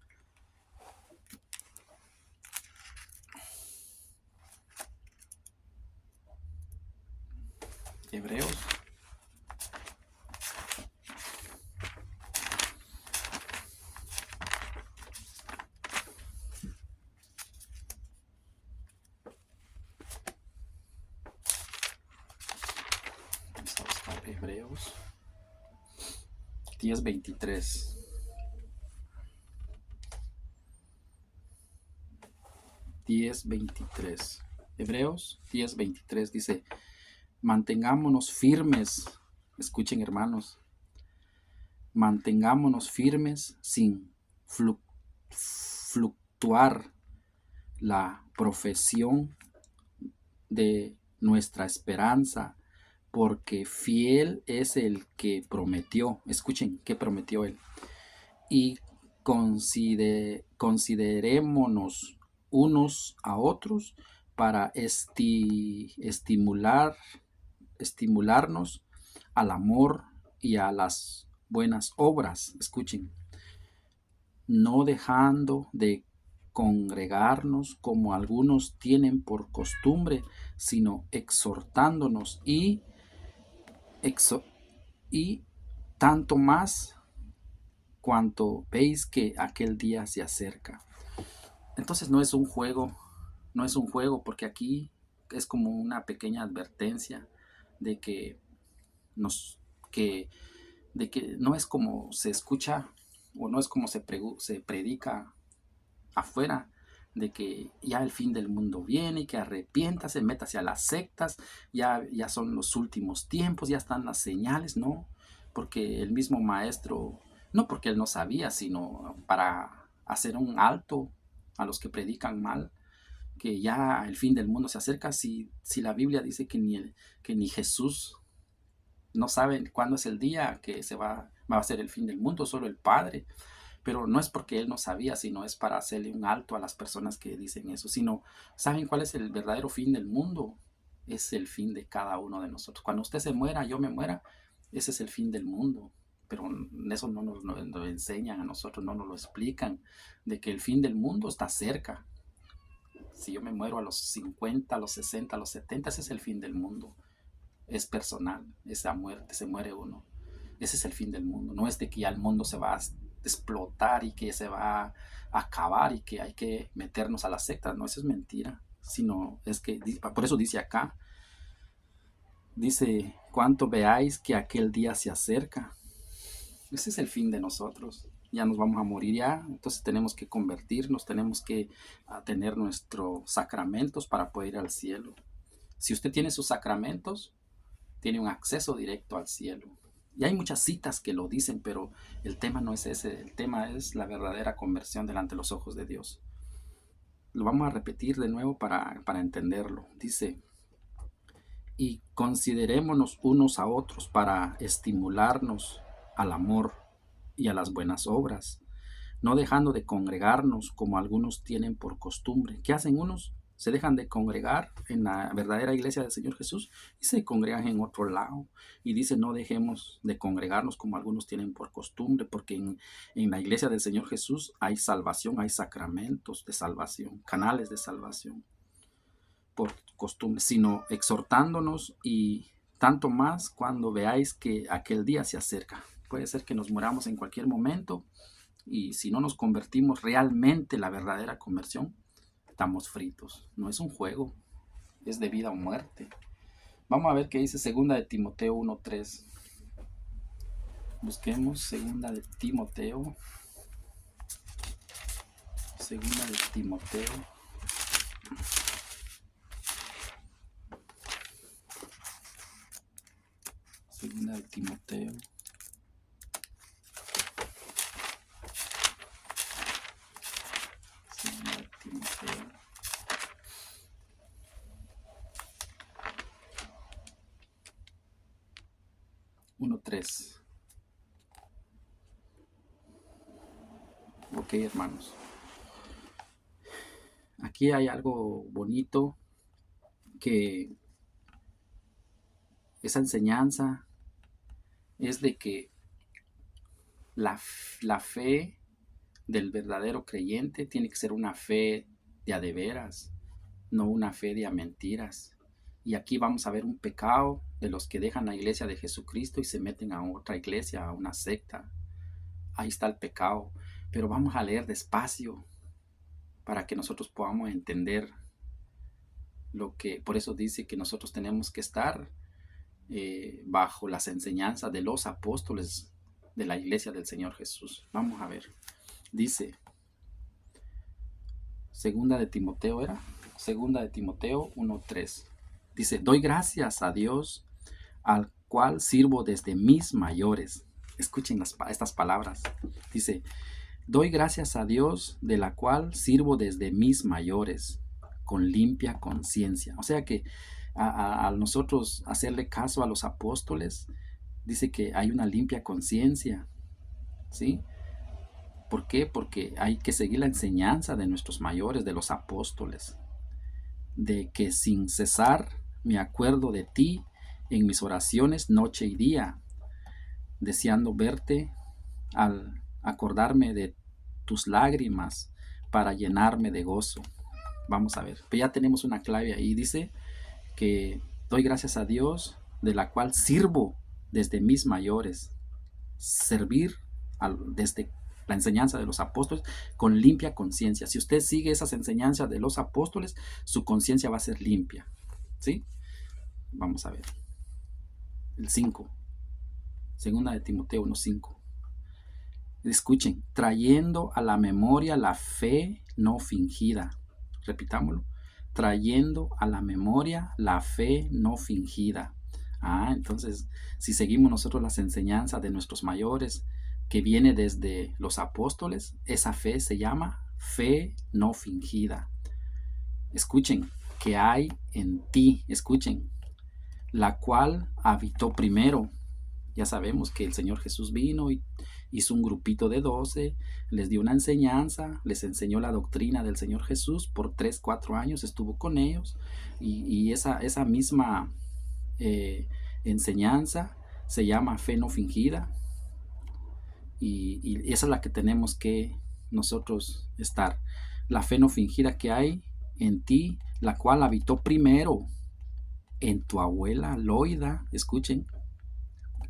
Speaker 1: Hebreos. Vamos a buscar Hebreos 10:23. Hebreos 10:23 dice, mantengámonos firmes. Escuchen, hermanos, mantengámonos firmes sin fluctuar la profesión de nuestra esperanza, porque fiel es el que prometió. Escuchen, ¿qué prometió él? Y considerémonos unos a otros para estimular estimularnos al amor y a las buenas obras. Escuchen, no dejando de congregarnos como algunos tienen por costumbre, sino exhortándonos y tanto más cuanto veis que aquel día se acerca. Entonces no es un juego, no es un juego, porque aquí es como una pequeña advertencia de que nos que de que no es como se escucha o no es como se predica afuera, de que ya el fin del mundo viene y que arrepiéntase, métase a las sectas, ya son los últimos tiempos, ya están las señales. No, porque el mismo maestro, no porque él no sabía, sino para hacer un alto a los que predican mal, que ya el fin del mundo se acerca. Si la Biblia dice que ni Jesús no sabe cuándo es el día que va a ser el fin del mundo, solo el Padre. Pero no es porque él no sabía, sino es para hacerle un alto a las personas que dicen eso, sino, ¿saben cuál es el verdadero fin del mundo? Es el fin de cada uno de nosotros. Cuando usted se muera, yo me muera, ese es el fin del mundo. Pero eso no nos lo enseñan a nosotros, no nos lo explican, de que el fin del mundo está cerca. Si yo me muero a los 50, a los 60, a los 70, ese es el fin del mundo. Es personal, esa muerte, se muere uno. Ese es el fin del mundo. No es de que ya el mundo se va a explotar y que se va a acabar y que hay que meternos a la secta. No, eso es mentira. Sino es que, por eso dice acá, dice, cuánto veáis que aquel día se acerca. Ese es el fin de nosotros. Ya nos vamos a morir ya, entonces tenemos que convertirnos, tenemos que tener nuestros sacramentos para poder ir al cielo. Si usted tiene sus sacramentos, tiene un acceso directo al cielo. Y hay muchas citas que lo dicen, pero el tema no es ese, el tema es la verdadera conversión delante de los ojos de Dios. Lo vamos a repetir de nuevo para entenderlo. Dice, y considerémonos unos a otros para estimularnos al amor y a las buenas obras, no dejando de congregarnos como algunos tienen por costumbre. ¿Qué hacen unos? Se dejan de congregar en la verdadera iglesia del Señor Jesús y se congregan en otro lado. Y dice, no dejemos de congregarnos como algunos tienen por costumbre, porque en la iglesia del Señor Jesús hay salvación, hay sacramentos de salvación, canales de salvación por costumbre, sino exhortándonos y tanto más cuando veáis que aquel día se acerca. Puede ser que nos muramos en cualquier momento, y si no nos convertimos realmente, la verdadera conversión, estamos fritos. No es un juego, es de vida o muerte. Vamos a ver qué dice segunda de Timoteo 1:3. Busquemos segunda de Timoteo. Segunda de Timoteo. Segunda de Timoteo. Segunda de Timoteo. 1:3. Ok, hermanos. Aquí hay algo bonito, que esa enseñanza es de que la fe del verdadero creyente tiene que ser una fe de a de veras, no una fe de a mentiras. Y aquí vamos a ver un pecado de los que dejan la iglesia de Jesucristo y se meten a otra iglesia, a una secta. Ahí está el pecado. Pero vamos a leer despacio para que nosotros podamos entender lo que, por eso dice que nosotros tenemos que estar bajo las enseñanzas de los apóstoles de la iglesia del Señor Jesús. Vamos a ver. Dice, segunda de Timoteo era, segunda de Timoteo 1:3. Dice, doy gracias a Dios, al cual sirvo desde mis mayores. Escuchen estas palabras. Dice, doy gracias a Dios, de la cual sirvo desde mis mayores, con limpia conciencia. O sea que a nosotros hacerle caso a los apóstoles, dice que hay una limpia conciencia, ¿sí? ¿Por qué? Porque hay que seguir la enseñanza de nuestros mayores, de los apóstoles, de que sin cesar me acuerdo de ti en mis oraciones noche y día, deseando verte al acordarme de tus lágrimas para llenarme de gozo. Vamos a ver, pues ya tenemos una clave ahí. Dice que doy gracias a Dios, de la cual sirvo desde mis mayores. Servir desde la enseñanza de los apóstoles con limpia conciencia. Si usted sigue esas enseñanzas de los apóstoles, su conciencia va a ser limpia. ¿Sí? Vamos a ver. El 5. Segunda de Timoteo 1:5. Escuchen, trayendo a la memoria la fe no fingida. Repitámoslo. Trayendo a la memoria la fe no fingida. Entonces, si seguimos nosotros las enseñanzas de nuestros mayores, que viene desde los apóstoles, esa fe se llama fe no fingida. Escuchen, que hay en ti, escuchen, la cual habitó primero. Ya sabemos que el Señor Jesús vino y hizo un grupito de 12, les dio una enseñanza, les enseñó la doctrina del Señor Jesús, por 3, 4 años estuvo con ellos, y esa misma enseñanza se llama fe no fingida, y esa es la que tenemos que nosotros estar. La fe no fingida que hay en ti, la cual habitó primero en tu abuela Loida. Escuchen,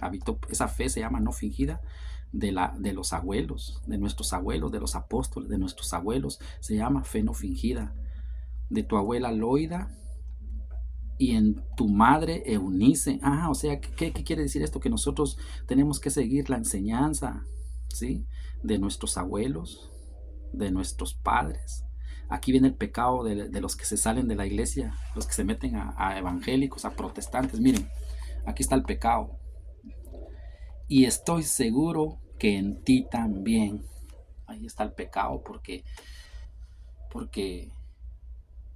Speaker 1: habitó, esa fe se llama no fingida, de los abuelos, de nuestros abuelos, de los apóstoles, de nuestros abuelos, se llama fe no fingida, de tu abuela Loida y en tu madre Eunice. O sea, ¿qué quiere decir esto? Que nosotros tenemos que seguir la enseñanza, ¿sí?, de nuestros abuelos, de nuestros padres. Aquí viene el pecado de los que se salen de la iglesia, los que se meten a evangélicos, a protestantes. Miren, aquí está el pecado. Y estoy seguro que en ti también. Ahí está el pecado, porque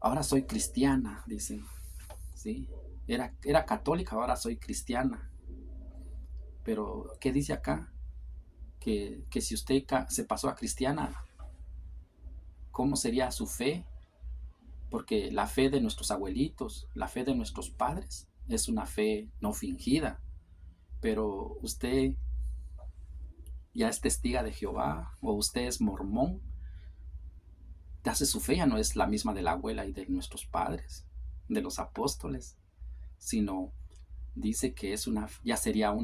Speaker 1: ahora soy cristiana, dice. ¿Sí? Era católica, ahora soy cristiana. Pero, ¿qué dice acá? Que si usted se pasó a cristiana, ¿cómo sería su fe? Porque la fe de nuestros abuelitos, la fe de nuestros padres, es una fe no fingida. Pero usted ya es testiga de Jehová, o usted es mormón, su fe ya no es la misma de la abuela y de nuestros padres, de los apóstoles, sino dice que ya sería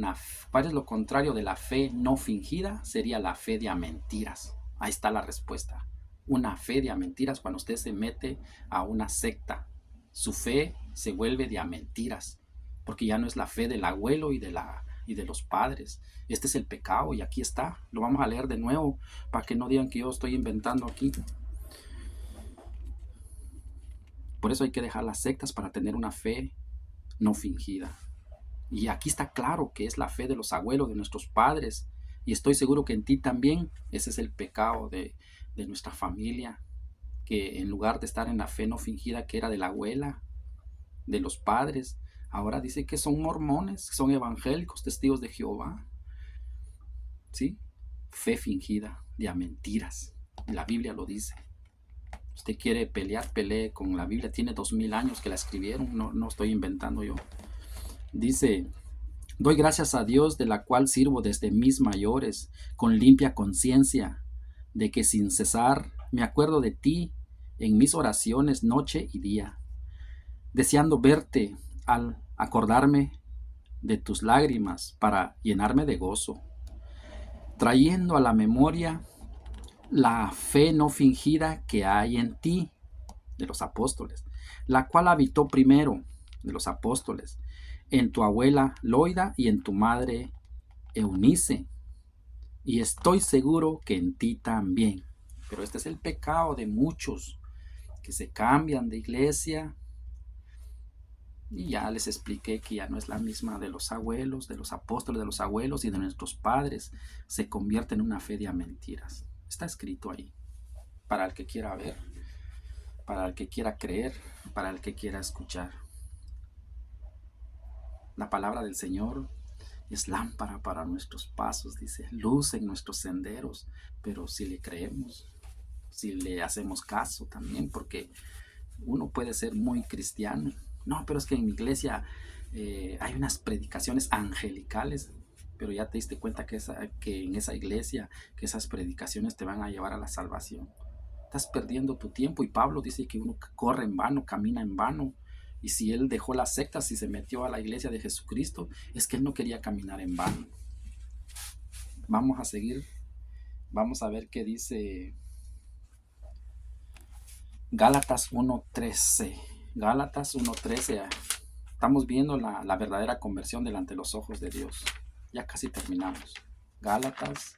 Speaker 1: ¿cuál es lo contrario de la fe no fingida? Sería la fe de a mentiras. Ahí está la respuesta. Una fe de a mentiras, cuando usted se mete a una secta, su fe se vuelve de a mentiras, porque ya no es la fe del abuelo y de los padres. Este es el pecado, y aquí está. Lo vamos a leer de nuevo para que no digan que yo estoy inventando aquí. Por eso hay que dejar las sectas, para tener una fe no fingida. Y aquí está claro que es la fe de los abuelos, de nuestros padres. Y estoy seguro que en ti también. Ese es el pecado de nuestra familia, que en lugar de estar en la fe no fingida, que era de la abuela, de los padres, ahora dice que son mormones, son evangélicos, testigos de Jehová. ¿Sí? Fe fingida, de a mentiras. La Biblia lo dice. Usted quiere pelear, pelee con la Biblia. Tiene 2000 años que la escribieron, no estoy inventando yo. Dice: doy gracias a Dios, de la cual sirvo desde mis mayores, con limpia conciencia, de que sin cesar me acuerdo de ti en mis oraciones noche y día, deseando verte al acordarme de tus lágrimas para llenarme de gozo, trayendo a la memoria la fe no fingida que hay en ti, de los apóstoles, la cual habitó primero, de los apóstoles, en tu abuela Loida y en tu madre Eunice, y estoy seguro que en ti también. Pero este es el pecado de muchos, que se cambian de iglesia, y ya les expliqué que ya no es la misma de los abuelos, de los apóstoles, de los abuelos y de nuestros padres. Se convierte en una fe de mentiras. Está escrito ahí, para el que quiera ver, para el que quiera creer, para el que quiera escuchar. La palabra del Señor es lámpara para nuestros pasos, dice, luz en nuestros senderos. Pero si le creemos, si le hacemos caso también, porque uno puede ser muy cristiano. No, pero es que en mi iglesia hay unas predicaciones angelicales, pero ya te diste cuenta que en esa iglesia, que esas predicaciones te van a llevar a la salvación. Estás perdiendo tu tiempo, y Pablo dice que uno corre en vano, camina en vano. Y si él dejó las sectas y se metió a la iglesia de Jesucristo, es que él no quería caminar en vano. Vamos a seguir, vamos a ver qué dice Gálatas 1:13. Gálatas 1:13. Estamos viendo la verdadera conversión delante de los ojos de Dios. Ya casi terminamos. Gálatas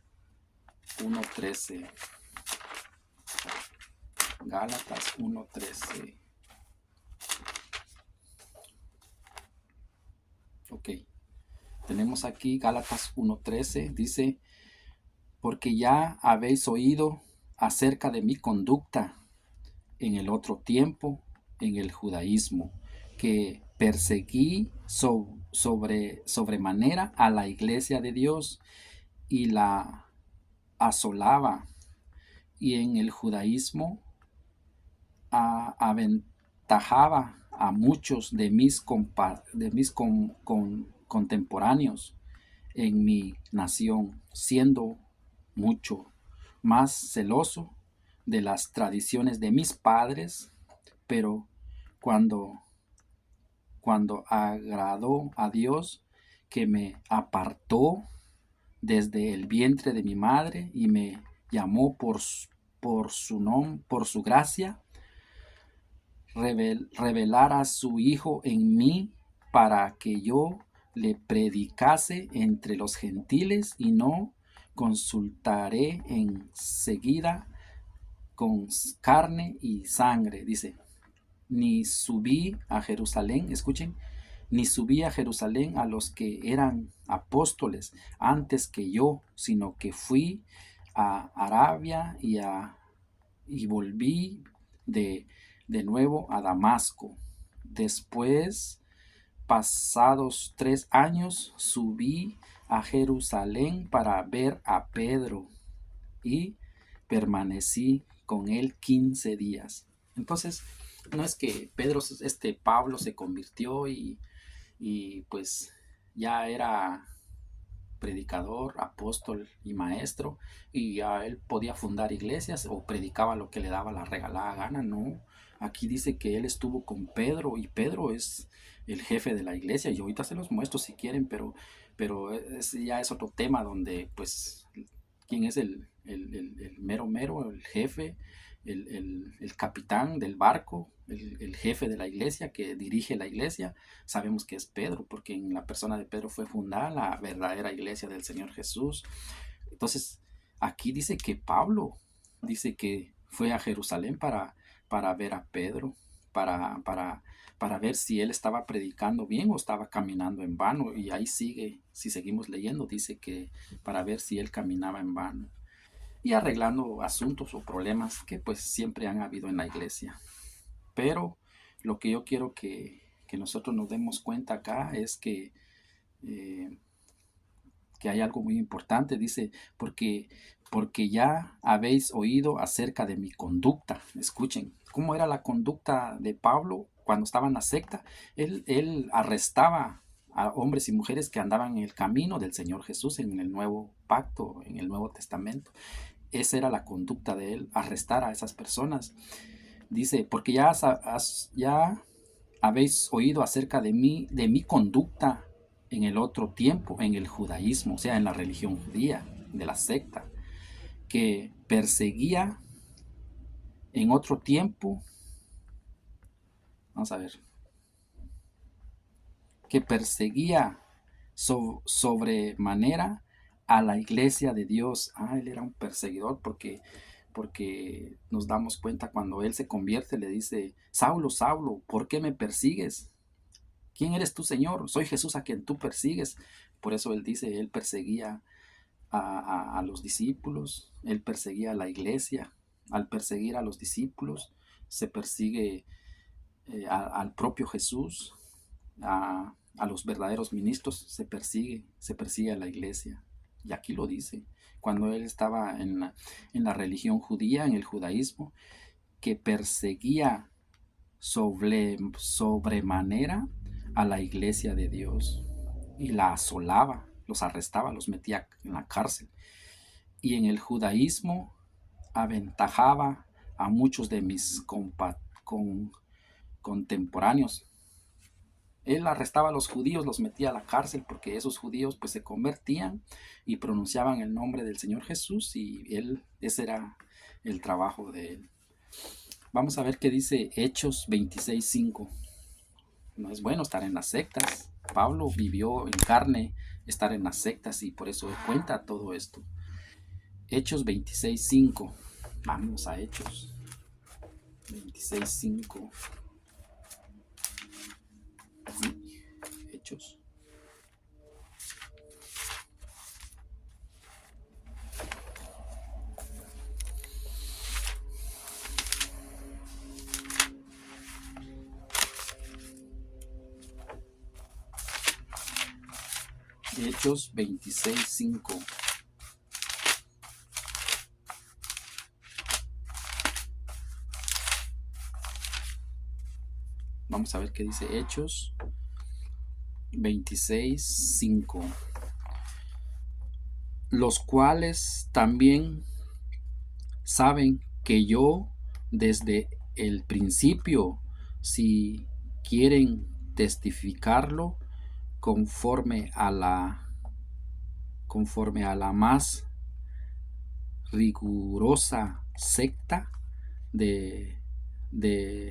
Speaker 1: 1:13. Gálatas 1:13. Ok. Tenemos aquí Gálatas 1:13. Dice: porque ya habéis oído acerca de mi conducta en el otro tiempo, en el judaísmo, que perseguí sobremanera a la iglesia de Dios y la asolaba, y en el judaísmo aventajaba a muchos de mis contemporáneos en mi nación, siendo mucho más celoso de las tradiciones de mis padres, pero cuando agradó a Dios, que me apartó desde el vientre de mi madre y me llamó por su gracia, revelar a su Hijo en mí para que yo le predicase entre los gentiles, y no consultaré enseguida con carne y sangre. Dice: ni subí a Jerusalén, escuchen, ni subí a Jerusalén a los que eran apóstoles antes que yo, sino que fui a Arabia y volví de nuevo a Damasco. Después, pasados 3 años, subí a Jerusalén para ver a Pedro y permanecí con él 15 días. Entonces, no es que Pablo se convirtió y pues ya era predicador, apóstol y maestro, y ya él podía fundar iglesias o predicaba lo que le daba la regalada gana. No, aquí dice que él estuvo con Pedro, y Pedro es el jefe de la iglesia, y ahorita se los muestro si quieren, pero ya es otro tema donde pues quién es el mero, el jefe, el capitán del barco, el jefe de la iglesia, que dirige la iglesia. Sabemos que es Pedro, porque en la persona de Pedro fue fundada la verdadera iglesia del Señor Jesús. Entonces, aquí dice que Pablo dice que fue a Jerusalén para ver a Pedro, para ver si él estaba predicando bien o estaba caminando en vano. Y ahí sigue, si seguimos leyendo, dice que para ver si él caminaba en vano, y arreglando asuntos o problemas que pues siempre han habido en la iglesia. Pero lo que yo quiero que nosotros nos demos cuenta acá es eh, que hay algo muy importante. Dice: porque ya habéis oído acerca de mi conducta. Escuchen, ¿cómo era la conducta de Pablo cuando estaba en la secta? Él arrestaba a hombres y mujeres que andaban en el camino del Señor Jesús, en el nuevo pacto, en el Nuevo Testamento. Esa era la conducta de él, arrestar a esas personas. Dice: porque ya habéis oído acerca de mi conducta en el otro tiempo, en el judaísmo, o sea, en la religión judía, de la secta, que perseguía en otro tiempo, vamos a ver, que perseguía sobremanera a la iglesia de Dios. Él era un perseguidor, porque nos damos cuenta cuando él se convierte, le dice: Saulo, Saulo, ¿por qué me persigues? ¿Quién eres tú, Señor? Soy Jesús a quien tú persigues. Por eso él dice, él perseguía a los discípulos, él perseguía a la iglesia. Al perseguir a los discípulos, se persigue al propio Jesús, a los verdaderos ministros, se persigue a la iglesia. Y aquí lo dice, cuando él estaba en la religión judía, en el judaísmo, que perseguía sobremanera a la iglesia de Dios y la asolaba, los arrestaba, los metía en la cárcel. Y en el judaísmo aventajaba a muchos de mis contemporáneos. Él arrestaba a los judíos, los metía a la cárcel porque esos judíos pues se convertían y pronunciaban el nombre del Señor Jesús, y ese era el trabajo de él. Vamos a ver qué dice Hechos 26:5. No es bueno estar en las sectas. Pablo vivió en carne estar en las sectas y por eso cuenta todo esto. Hechos 26:5. Vamos a Hechos 26:5. Hechos. Hechos 26:5. Vamos a ver qué dice Hechos 26:5. Los cuales también saben que yo desde el principio, si quieren testificarlo, conforme a la más rigurosa secta de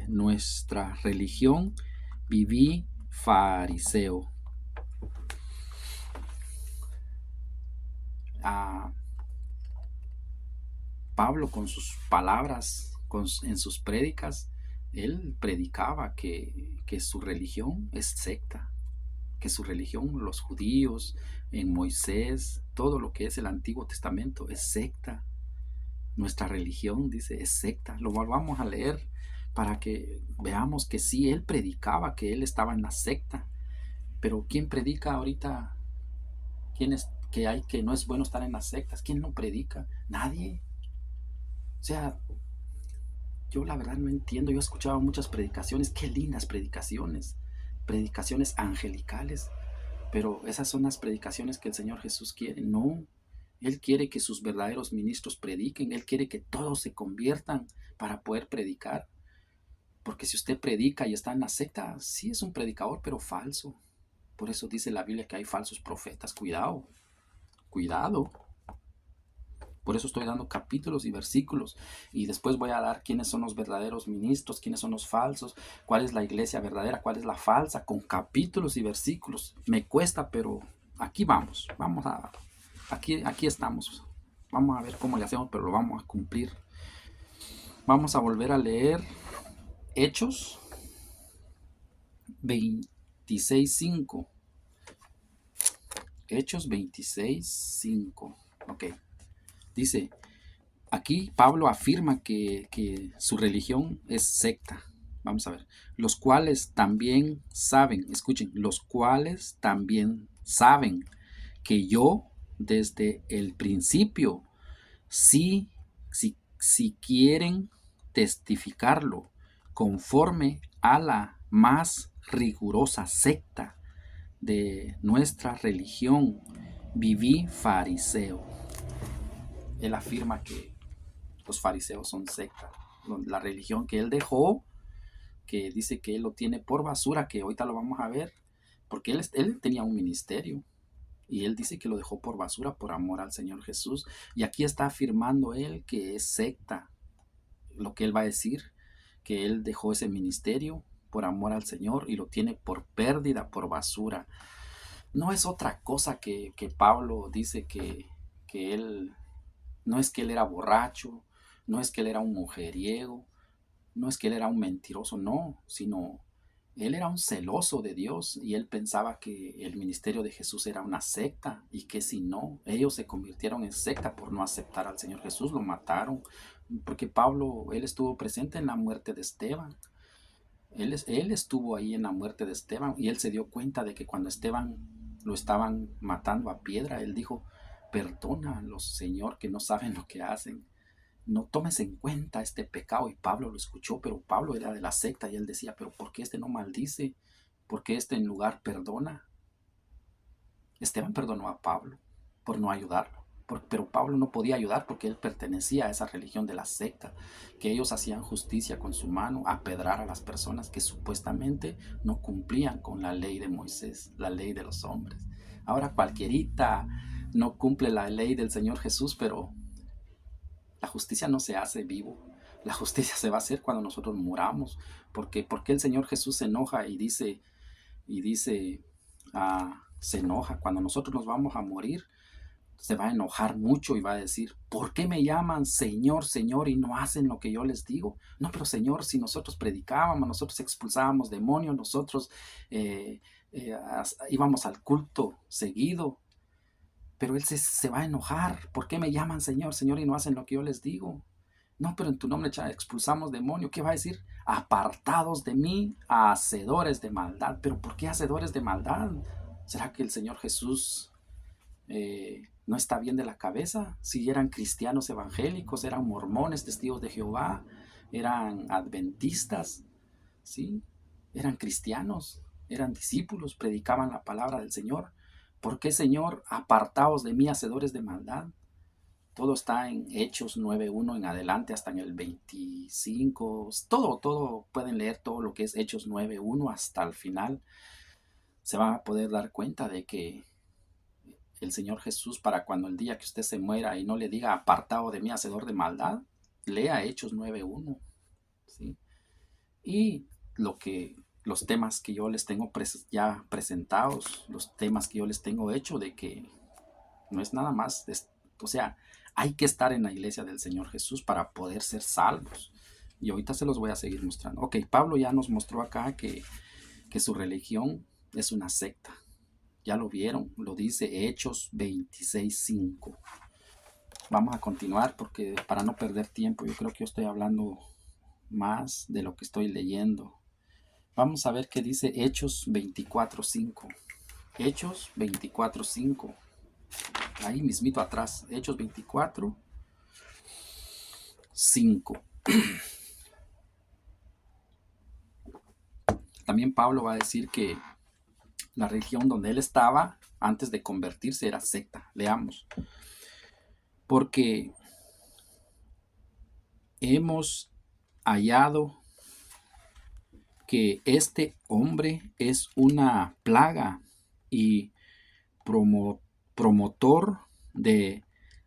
Speaker 1: nuestra religión, viví fariseo. Pablo, con sus palabras, en sus prédicas, él predicaba que su religión es secta, que su religión, los judíos, en Moisés, todo lo que es el Antiguo Testamento es secta. Nuestra religión, dice, es secta. Lo volvamos a leer para que veamos que sí, él predicaba que él estaba en la secta. Pero ¿quién predica ahorita? ¿Quién es que no es bueno estar en las sectas? ¿Quién no predica? Nadie. O sea, yo la verdad no entiendo. Yo he escuchado muchas predicaciones, qué lindas predicaciones angelicales, pero esas son las predicaciones que el Señor Jesús quiere. No, Él quiere que sus verdaderos ministros prediquen. Él quiere que todos se conviertan para poder predicar. Porque si usted predica y está en la secta, sí es un predicador, pero falso. Por eso dice la Biblia que hay falsos profetas. Cuidado, cuidado. Por eso estoy dando capítulos y versículos, y después voy a dar quiénes son los verdaderos ministros, quiénes son los falsos, cuál es la iglesia verdadera, cuál es la falsa, con capítulos y versículos. Me cuesta, pero aquí vamos. Aquí estamos. Vamos a ver cómo le hacemos, pero lo vamos a cumplir. Vamos a volver a leer Hechos 26:5. Hechos 26:5. Ok. Dice, aquí Pablo afirma que su religión es secta. Vamos a ver. Los cuales también saben, escuchen, los cuales también saben que yo desde el principio, si quieren testificarlo, conforme a la más rigurosa secta de nuestra religión, viví fariseo. Él afirma que los fariseos son secta, la religión que él dejó, que dice que él lo tiene por basura, que ahorita lo vamos a ver, porque él tenía un ministerio y él dice que lo dejó por basura por amor al Señor Jesús, y aquí está afirmando él que es secta. Lo que él va a decir, que él dejó ese ministerio por amor al Señor y lo tiene por pérdida, por basura. No es otra cosa que Pablo dice que él, no es que él era borracho, no es que él era un mujeriego, no es que él era un mentiroso, no, sino él era un celoso de Dios, y él pensaba que el ministerio de Jesús era una secta, y que si no, ellos se convirtieron en secta por no aceptar al Señor Jesús, lo mataron, porque Pablo, él estuvo presente en la muerte de Esteban. Él estuvo ahí en la muerte de Esteban, y él se dio cuenta de que cuando Esteban lo estaban matando a piedra, él dijo, perdónalos, Señor, que no saben lo que hacen. No tomes en cuenta este pecado. Y Pablo lo escuchó, pero Pablo era de la secta y él decía, pero ¿por qué este no maldice? ¿Por qué en lugar perdona? Esteban perdonó a Pablo por no ayudarlo, pero Pablo no podía ayudar porque él pertenecía a esa religión de la secta, que ellos hacían justicia con su mano, apedrar a las personas que supuestamente no cumplían con la ley de Moisés, la ley de los hombres. Ahora cualquierita no cumple la ley del Señor Jesús, pero la justicia no se hace vivo. La justicia se va a hacer cuando nosotros muramos. Porque el Señor Jesús se enoja y dice, se enoja. Cuando nosotros nos vamos a morir, se va a enojar mucho y va a decir, ¿por qué me llaman Señor, Señor y no hacen lo que yo les digo? No, pero Señor, si nosotros predicábamos, nosotros expulsábamos demonios, nosotros eh, eh, íbamos al culto seguido, pero Él se va a enojar. ¿Por qué me llaman Señor, Señor y no hacen lo que yo les digo? No, pero en tu nombre expulsamos demonios. ¿Qué va a decir? Apartados de mí, hacedores de maldad. ¿Pero por qué hacedores de maldad? ¿Será que el Señor Jesús no está bien de la cabeza? Si eran cristianos evangélicos, eran mormones, testigos de Jehová, eran adventistas, ¿sí? Eran cristianos, eran discípulos, predicaban la palabra del Señor. ¿Por qué, Señor, apartaos de mí, hacedores de maldad? Todo está en Hechos 9:1 en adelante hasta en el 25. Todo, pueden leer todo lo que es Hechos 9:1 hasta el final. Se van a poder dar cuenta de que el Señor Jesús, para cuando el día que usted se muera y no le diga apartado de mí, hacedor de maldad, lea Hechos 9:1. ¿Sí? Y los temas que yo les tengo ya presentados, los temas que yo les tengo hecho de que no es nada más, o sea, hay que estar en la iglesia del Señor Jesús para poder ser salvos. Y ahorita se los voy a seguir mostrando. Ok, Pablo ya nos mostró acá que su religión es una secta. Ya lo vieron, lo dice Hechos 26:5. Vamos a continuar porque para no perder tiempo, yo creo que yo estoy hablando más de lo que estoy leyendo. Vamos a ver qué dice Hechos 24:5. Hechos 24:5. Ahí mismito atrás. Hechos 24:5. También Pablo va a decir que la religión donde él estaba antes de convertirse era secta. Leamos. Porque hemos hallado que este hombre es una plaga y promotor de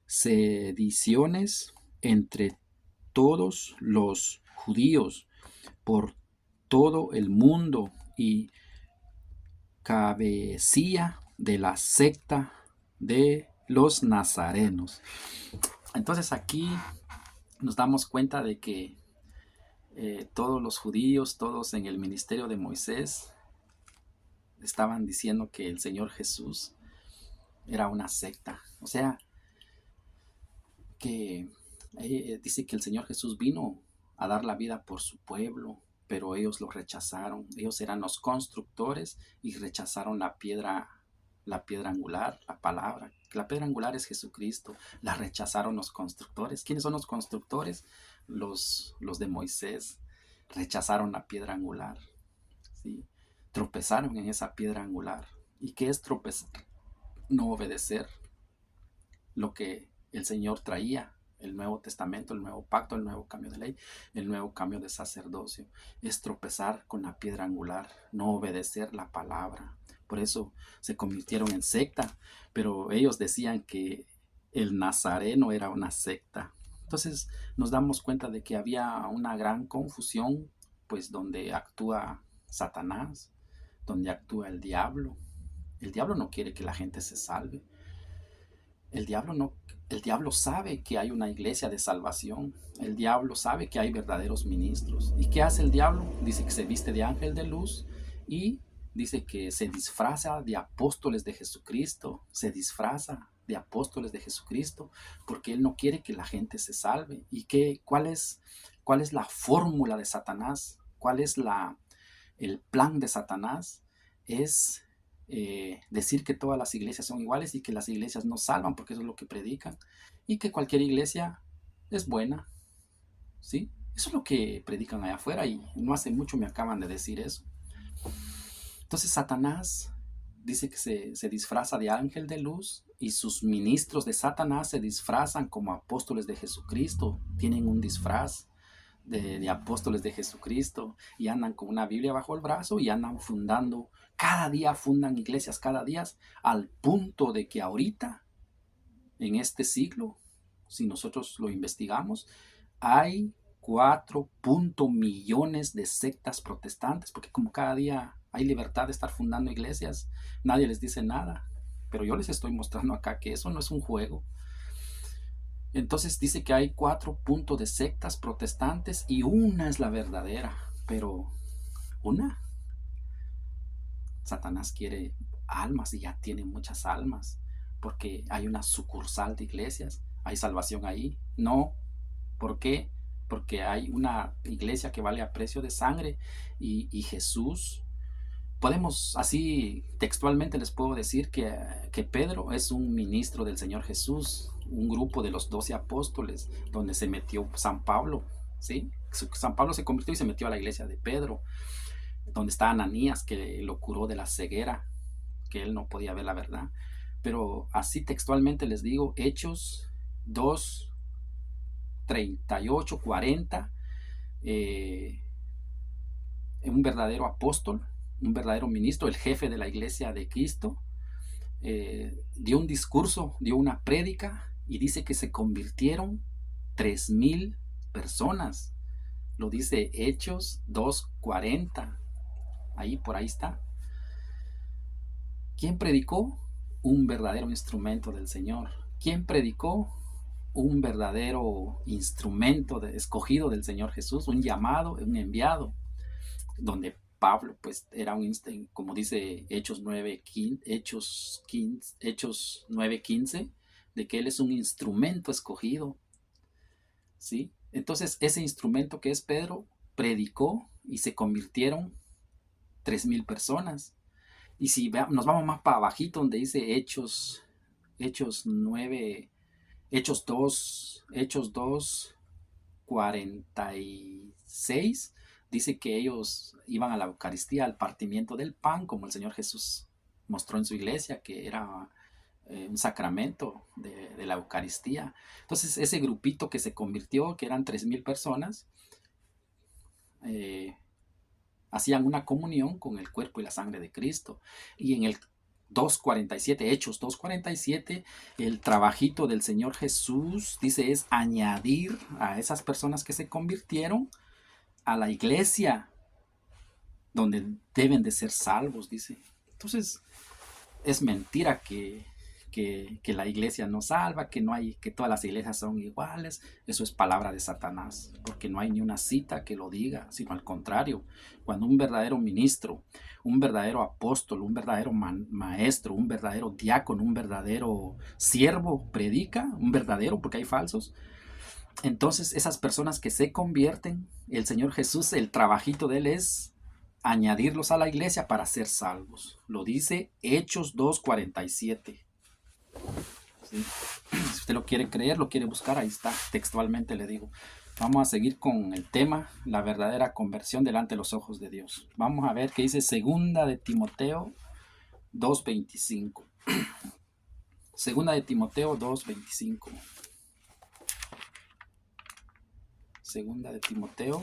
Speaker 1: sediciones entre todos los judíos por todo el mundo y cabecilla de la secta de los nazarenos. Entonces aquí nos damos cuenta de que todos los judíos, todos en el ministerio de Moisés, estaban diciendo que el Señor Jesús era una secta. O sea, que dice que el Señor Jesús vino a dar la vida por su pueblo, pero ellos lo rechazaron. Ellos eran los constructores y rechazaron la piedra angular, la palabra. La piedra angular es Jesucristo. La rechazaron los constructores. ¿Quiénes son los constructores? Los de Moisés. Rechazaron la piedra angular. ¿Sí? Tropezaron en esa piedra angular. ¿Y qué es tropezar? No obedecer lo que el Señor traía, el Nuevo Testamento, el nuevo pacto, el nuevo cambio de ley, el nuevo cambio de sacerdocio. Es tropezar con la piedra angular, no obedecer la palabra. Por eso se convirtieron en secta, pero ellos decían que el nazareno era una secta. Entonces nos damos cuenta de que había una gran confusión, pues donde actúa Satanás, donde actúa el diablo. El diablo no quiere que la gente se salve. El diablo sabe que hay una iglesia de salvación. El diablo sabe que hay verdaderos ministros. ¿Y qué hace el diablo? Dice que se viste de ángel de luz y dice que se disfraza de apóstoles de Jesucristo. Se disfraza de apóstoles de Jesucristo porque él no quiere que la gente se salve. ¿Y cuál es la fórmula de Satanás? ¿Cuál es el plan de Satanás? Es decir que todas las iglesias son iguales y que las iglesias no salvan, porque eso es lo que predican, y que cualquier iglesia es buena, ¿sí? Eso es lo que predican allá afuera y no hace mucho me acaban de decir eso. Entonces Satanás dice que se disfraza de ángel de luz y sus ministros de Satanás se disfrazan como apóstoles de Jesucristo. Tienen un disfraz de apóstoles de Jesucristo y andan con una Biblia bajo el brazo y andan fundando, cada día fundan iglesias, cada día, al punto de que ahorita, en este siglo, si nosotros lo investigamos, hay 4 millones de sectas protestantes, porque como cada día hay libertad de estar fundando iglesias, nadie les dice nada. Pero yo les estoy mostrando acá que eso no es un juego. Entonces dice que hay 4 de sectas protestantes y una es la verdadera. Pero una, Satanás quiere almas y ya tiene muchas almas, porque hay una sucursal de iglesias, hay salvación ahí. No, ¿por qué? Porque hay una iglesia que vale a precio de sangre y Jesús. Podemos, así textualmente les puedo decir que Pedro es un ministro del Señor Jesús, un grupo de los 12 apóstoles, donde se metió San Pablo, ¿sí? San Pablo se convirtió y se metió a la iglesia de Pedro, donde está Ananías, que lo curó de la ceguera, que él no podía ver la verdad. Pero así textualmente les digo, Hechos 2, 38, 40, un verdadero apóstol, un verdadero ministro, el jefe de la iglesia de Cristo, dio un discurso, dio una prédica y dice que se convirtieron 3,000 personas. Lo dice Hechos 2:40. Ahí, por ahí está. ¿Quién predicó? Un verdadero instrumento del Señor. ¿Quién predicó? Un verdadero instrumento escogido del Señor Jesús, un llamado, un enviado, donde Pablo pues era como dice Hechos 9:15, de que él es un instrumento escogido, ¿sí? Entonces ese instrumento que es Pedro predicó y se convirtieron 3,000 personas. Y si nos vamos más para abajito, donde dice Hechos 9, Hechos 2, 46, dice que ellos iban a la Eucaristía, al partimiento del pan, como el Señor Jesús mostró en su iglesia, que era un sacramento de la Eucaristía. Entonces ese grupito que se convirtió, que eran 3,000 personas, hacían una comunión con el cuerpo y la sangre de Cristo. Y en el 2:47, Hechos 2:47, el trabajito del Señor Jesús, dice, es añadir a esas personas que se convirtieron a la iglesia, donde deben de ser salvos, dice. Entonces, es mentira que la iglesia no salva, que todas las iglesias son iguales. Eso es palabra de Satanás, porque no hay ni una cita que lo diga, sino al contrario. Cuando un verdadero ministro, un verdadero apóstol, un verdadero maestro, un verdadero diácono, un verdadero siervo predica, un verdadero, porque hay falsos, entonces esas personas que se convierten, el Señor Jesús, el trabajito de él es añadirlos a la iglesia para ser salvos. Lo dice Hechos 2:47. ¿Sí? Si usted lo quiere creer, lo quiere buscar, ahí está, textualmente le digo. Vamos a seguir con el tema, la verdadera conversión delante de los ojos de Dios. Vamos a ver qué dice segunda de Timoteo 2:25. Segunda de Timoteo 2:25. Segunda de Timoteo.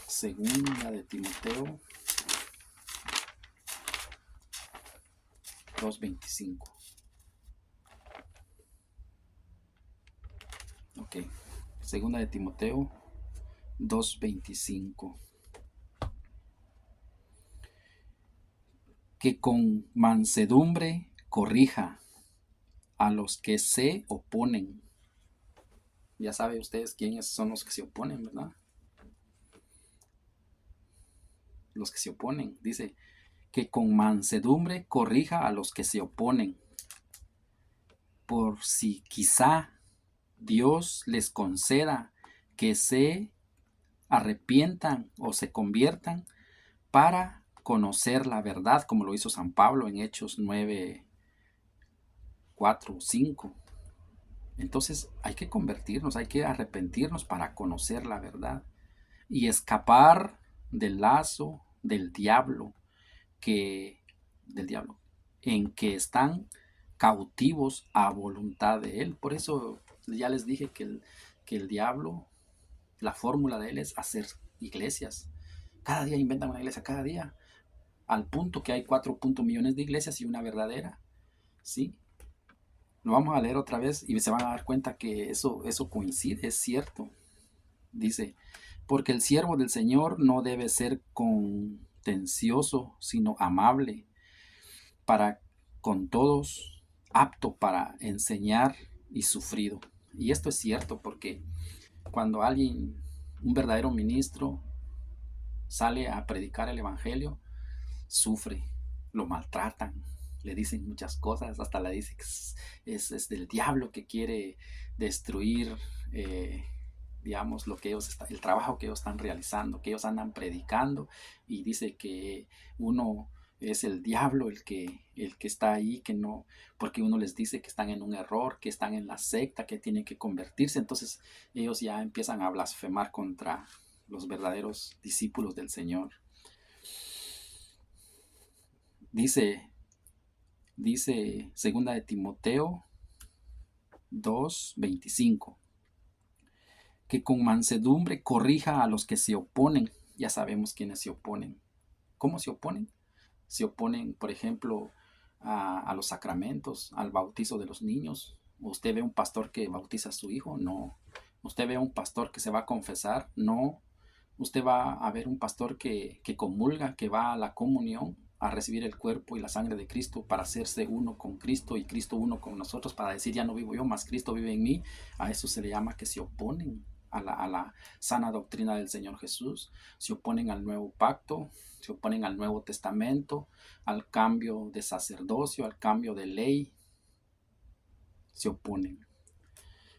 Speaker 1: Segunda de Timoteo 2:25. Ok. Segunda de Timoteo 2:25. Que con mansedumbre corrija a los que se oponen. Ya saben ustedes quiénes son los que se oponen, ¿verdad? Los que se oponen. Dice que con mansedumbre corrija a los que se oponen, por si quizá Dios les conceda que se arrepientan o se conviertan para conocer la verdad, como lo hizo San Pablo en Hechos 9, 4, 5. Entonces hay que convertirnos, hay que arrepentirnos para conocer la verdad y escapar del lazo del diablo, que, del diablo, en que están cautivos a voluntad de él. Por eso ya les dije que el diablo, la fórmula de él es hacer iglesias. Cada día inventan una iglesia, cada día, al punto que hay 4 millones de iglesias y una verdadera. ¿Sí? Lo vamos a leer otra vez y se van a dar cuenta que eso coincide, es cierto. Dice, porque el siervo del Señor no debe ser contencioso, sino amable, para con todos, apto para enseñar y sufrido. Y esto es cierto porque cuando alguien, un verdadero ministro, sale a predicar el evangelio, sufre, lo maltratan, le dicen muchas cosas, hasta le dicen que es del diablo que quiere destruir, digamos, lo que el trabajo que ellos están realizando, que ellos andan predicando, y dice que uno es el diablo el que está ahí, que no, porque uno les dice que están en un error, que están en la secta, que tienen que convertirse. Entonces ellos ya empiezan a blasfemar contra los verdaderos discípulos del Señor. Dice segunda de Timoteo 2:25, que con mansedumbre corrija a los que se oponen. Ya sabemos quiénes se oponen. ¿Cómo se oponen? Se oponen, por ejemplo, a los sacramentos, al bautizo de los niños. ¿Usted ve un pastor que bautiza a su hijo? No. ¿Usted ve un pastor que se va a confesar? No. ¿Usted va a ver un pastor que comulga, que va a la comunión, a recibir el cuerpo y la sangre de Cristo para hacerse uno con Cristo y Cristo uno con nosotros, para decir ya no vivo yo, más Cristo vive en mí? A eso se le llama que se oponen a la sana doctrina del Señor Jesús, se oponen al nuevo pacto, se oponen al Nuevo Testamento, al cambio de sacerdocio, al cambio de ley, se oponen.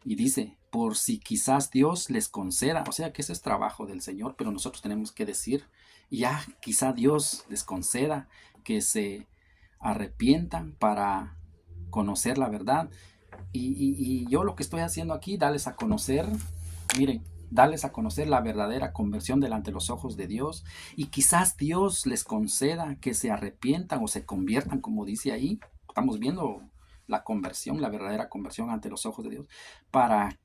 Speaker 1: Y dice, por si quizás Dios les conceda, o sea que ese es trabajo del Señor, pero nosotros tenemos que decir, ya quizá Dios les conceda que se arrepientan para conocer la verdad. Y yo lo que estoy haciendo aquí, darles a conocer, miren, darles a conocer la verdadera conversión delante de los ojos de Dios. Y quizás Dios les conceda que se arrepientan o se conviertan, como dice ahí. Estamos viendo la conversión, la verdadera conversión ante los ojos de Dios, para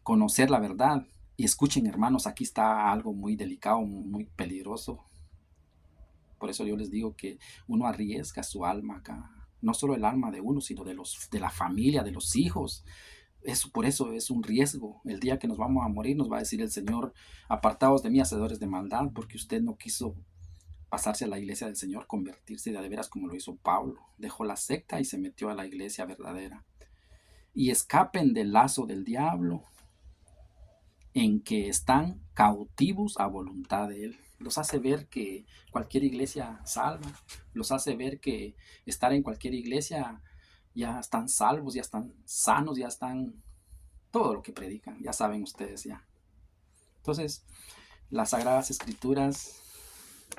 Speaker 1: conocer la verdad. Y escuchen, hermanos, aquí está algo muy delicado, muy peligroso. Por eso yo les digo que uno arriesga su alma acá. No solo el alma de uno, sino de la familia, de los hijos. Por eso es un riesgo. El día que nos vamos a morir nos va a decir el Señor, apartaos de mí, hacedores de maldad, porque usted no quiso pasarse a la iglesia del Señor, convertirse de veras como lo hizo Pablo. Dejó la secta y se metió a la iglesia verdadera. Y escapen del lazo del diablo, en que están cautivos a voluntad de él. Los hace ver que cualquier iglesia salva, los hace ver que estar en cualquier iglesia ya están salvos, ya están sanos, ya están todo lo que predican, ya saben ustedes ya. Entonces, las Sagradas Escrituras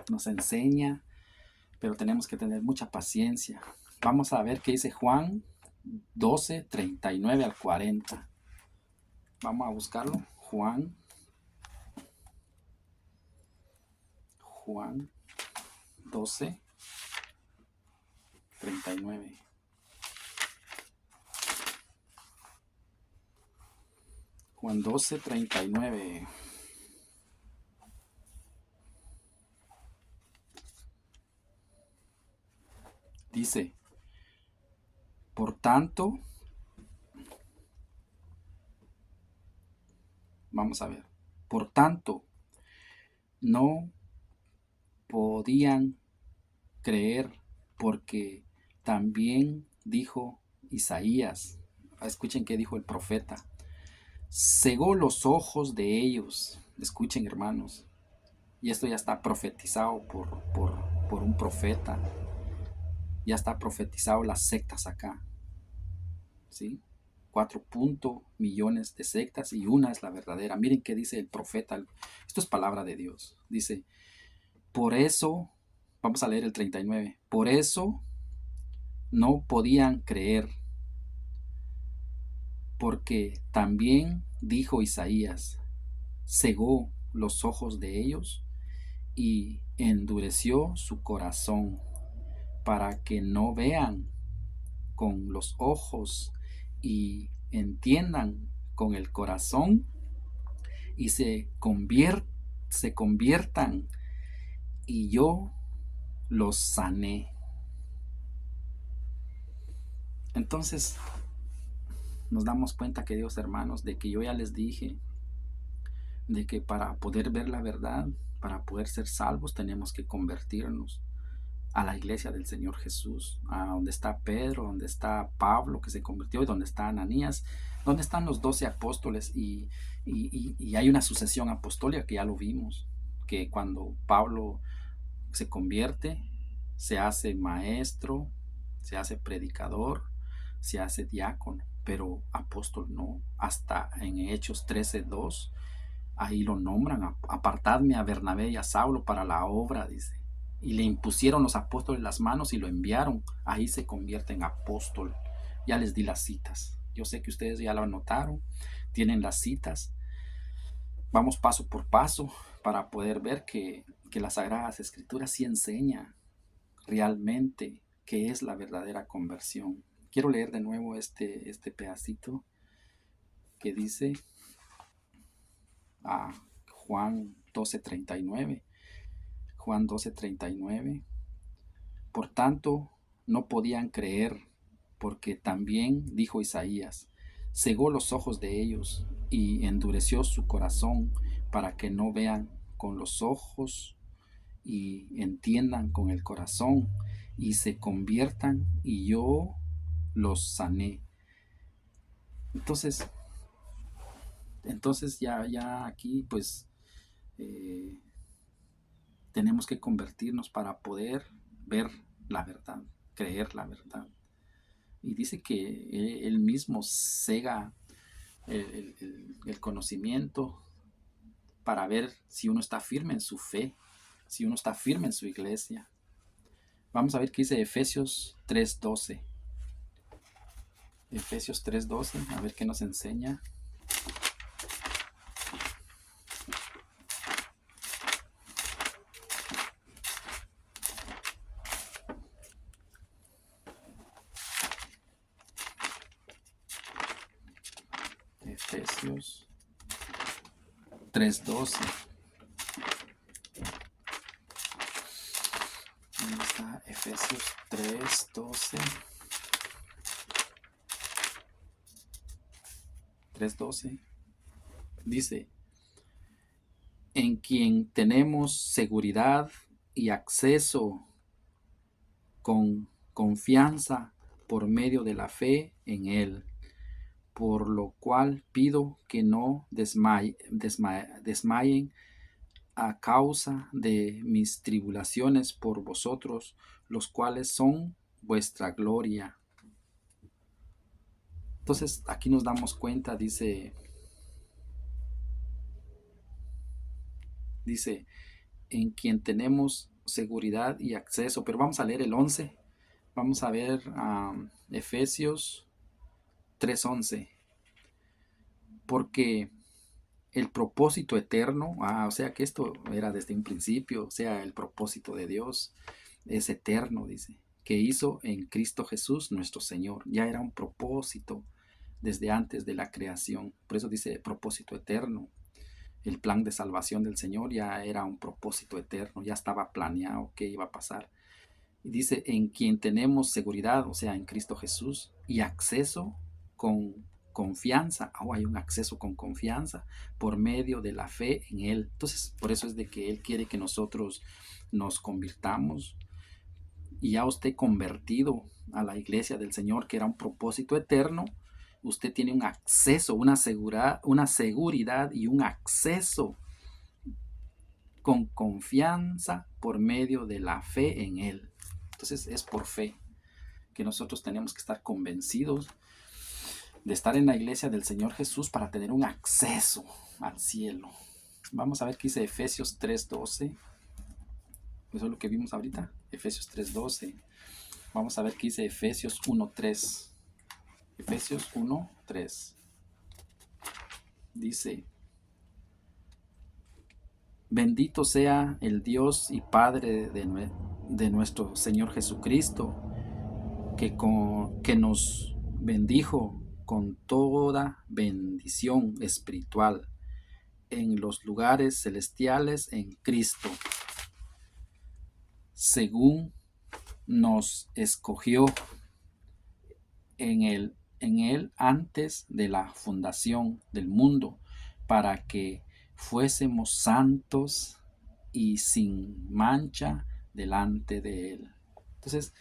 Speaker 1: nos enseña, pero tenemos que tener mucha paciencia. Vamos a ver qué dice Juan 12:39 al 40. Vamos a buscarlo. Juan 12:39. Juan 12:39. Dice, por tanto, vamos a ver, por tanto, no podían creer porque también dijo Isaías, escuchen qué dijo el profeta, cegó los ojos de ellos, escuchen hermanos, y esto ya está profetizado por un profeta, ya está profetizado las sectas acá, ¿sí? 4 millones de sectas y una es la verdadera. Miren qué dice el profeta, esto es palabra de Dios, dice, por eso, vamos a leer el 39, por eso no podían creer, porque también dijo Isaías, cegó los ojos de ellos y endureció su corazón para que no vean con los ojos y entiendan con el corazón y se conviertan y yo los sané. Entonces nos damos cuenta, queridos hermanos, de que yo ya les dije de que para poder ver la verdad, para poder ser salvos, tenemos que convertirnos a la iglesia del Señor Jesús, a donde está Pedro, donde está Pablo que se convirtió y donde está Ananías, donde están los 12 apóstoles y hay una sucesión apostólica que ya lo vimos, que cuando Pablo se convierte, se hace maestro, se hace predicador, se hace diácono, pero apóstol no. Hasta en Hechos 13:2, ahí lo nombran, apartadme a Bernabé y a Saulo para la obra, dice. Y le impusieron los apóstoles las manos y lo enviaron. Ahí se convierte en apóstol. Ya les di las citas. Yo sé que ustedes ya lo anotaron, tienen las citas. Vamos paso por paso para poder ver que las Sagradas Escrituras sí enseñan realmente qué es la verdadera conversión. Quiero leer de nuevo este pedacito que dice a Juan 12:39. Juan 12:39. Por tanto, no podían creer, porque también dijo Isaías, cegó los ojos de ellos y endureció su corazón para que no vean con los ojos y entiendan con el corazón y se conviertan y yo los sané. Entonces ya aquí pues eh, tenemos que convertirnos para poder ver la verdad, creer la verdad. Y dice que él mismo cega el conocimiento para ver si uno está firme en su fe, si uno está firme en su iglesia. Vamos a ver qué dice Efesios 3:12. Efesios 3:12, a ver qué nos enseña. Efesios 3:12. ¿Dónde está? Efesios 3:12. 3:12. Dice, en quien tenemos seguridad y acceso con confianza por medio de la fe en Él, por lo cual pido que no desmayen a causa de mis tribulaciones por vosotros, los cuales son vuestra gloria. Entonces aquí nos damos cuenta, dice, en quien tenemos seguridad y acceso, pero vamos a leer el 11, vamos a ver Efesios 3:11, porque el propósito eterno, o sea que esto era desde un principio, o sea, el propósito de Dios es eterno, dice, que hizo en Cristo Jesús nuestro Señor. Ya era un propósito desde antes de la creación, por eso dice propósito eterno. El plan de salvación del Señor ya era un propósito eterno, ya estaba planeado qué iba a pasar. Y dice, en quien tenemos seguridad, o sea, en Cristo Jesús, y acceso con confianza, hay un acceso con confianza por medio de la fe en Él. Entonces, por eso es de que Él quiere que nosotros nos convirtamos y ya usted convertido a la iglesia del Señor, que era un propósito eterno, usted tiene un acceso, una seguridad y un acceso con confianza por medio de la fe en Él. Entonces es por fe que nosotros tenemos que estar convencidos de estar en la iglesia del Señor Jesús para tener un acceso al cielo. Vamos a ver qué dice Efesios 3:12. Eso es lo que vimos ahorita, Efesios 3:12. Vamos a ver qué dice Efesios 1:3. Efesios 1:3. Dice, Bendito sea el Dios y Padre de nuestro Señor Jesucristo, que nos bendijo con toda bendición espiritual en los lugares celestiales en Cristo, según nos escogió en él antes de la fundación del mundo, para que fuésemos santos y sin mancha delante de Él. Entonces,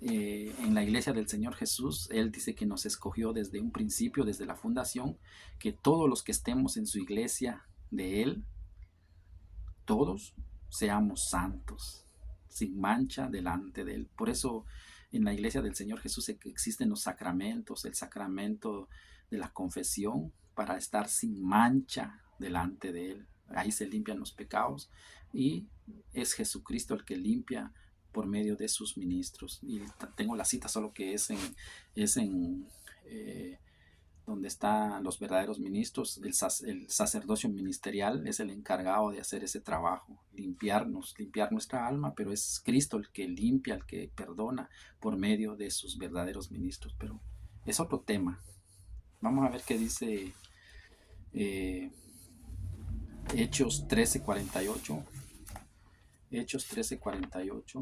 Speaker 1: en la iglesia del Señor Jesús, Él dice que nos escogió desde un principio, desde la fundación, que todos los que estemos en su iglesia de Él, todos seamos santos, sin mancha delante de Él. Por eso en la iglesia del Señor Jesús existen los sacramentos, el sacramento de la confesión para estar sin mancha delante de Él. Ahí se limpian los pecados y es Jesucristo el que limpia por medio de sus ministros. Y tengo la cita solo que es en donde están los verdaderos ministros. El sacerdocio ministerial es el encargado de hacer ese trabajo, limpiar nuestra alma, pero es Cristo el que limpia, el que perdona por medio de sus verdaderos ministros. Pero es otro tema. Vamos a ver qué dice Hechos 13:48. Hechos 13:48.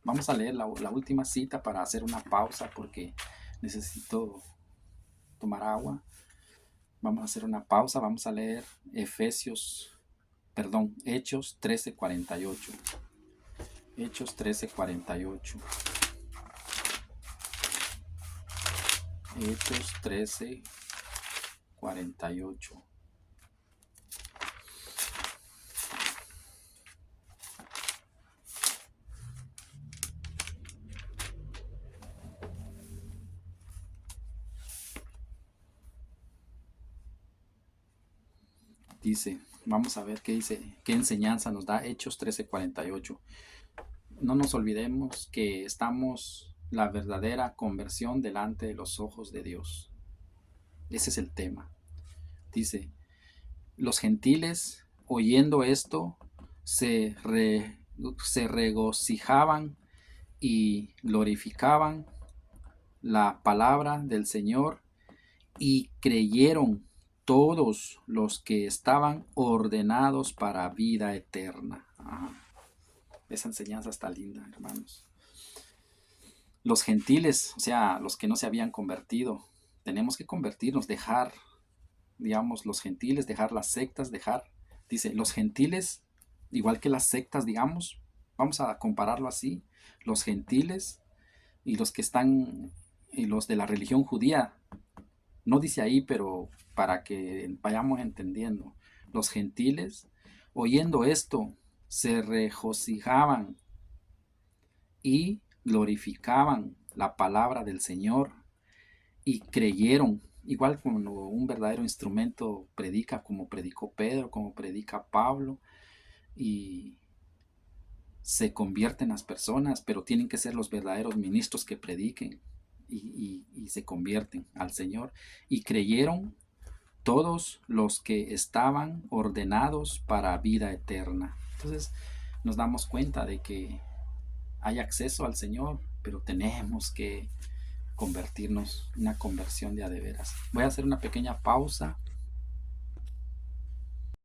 Speaker 1: Vamos a leer la última cita para hacer una pausa porque necesito tomar agua. Vamos a hacer una pausa, vamos a leer Hechos 13:48. Hechos 13:48. Hechos 13:48. Dice, vamos a ver qué dice, qué enseñanza nos da Hechos 13:48. No nos olvidemos que estamos la verdadera conversión delante de los ojos de Dios. Ese es el tema. Dice, los gentiles, oyendo esto, se regocijaban y glorificaban la palabra del Señor y creyeron todos los que estaban ordenados para vida eterna. Esa enseñanza está linda, hermanos. Los gentiles, o sea, los que no se habían convertido, tenemos que convertirnos, dejar, digamos, los gentiles, dejar las sectas, dice, los gentiles, igual que las sectas, digamos, vamos a compararlo así, los gentiles y los que están, y los de la religión judía, no dice ahí, pero para que vayamos entendiendo, los gentiles, oyendo esto, se regocijaban y glorificaban la palabra del Señor y creyeron, igual como un verdadero instrumento predica, como predicó Pedro, como predica Pablo, y se convierten las personas, pero tienen que ser los verdaderos ministros que prediquen y se convierten al Señor. Y creyeron todos los que estaban ordenados para vida eterna. Entonces nos damos cuenta de que hay acceso al Señor, pero tenemos que convertirnos, una conversión de a de veras. Voy a hacer una pequeña pausa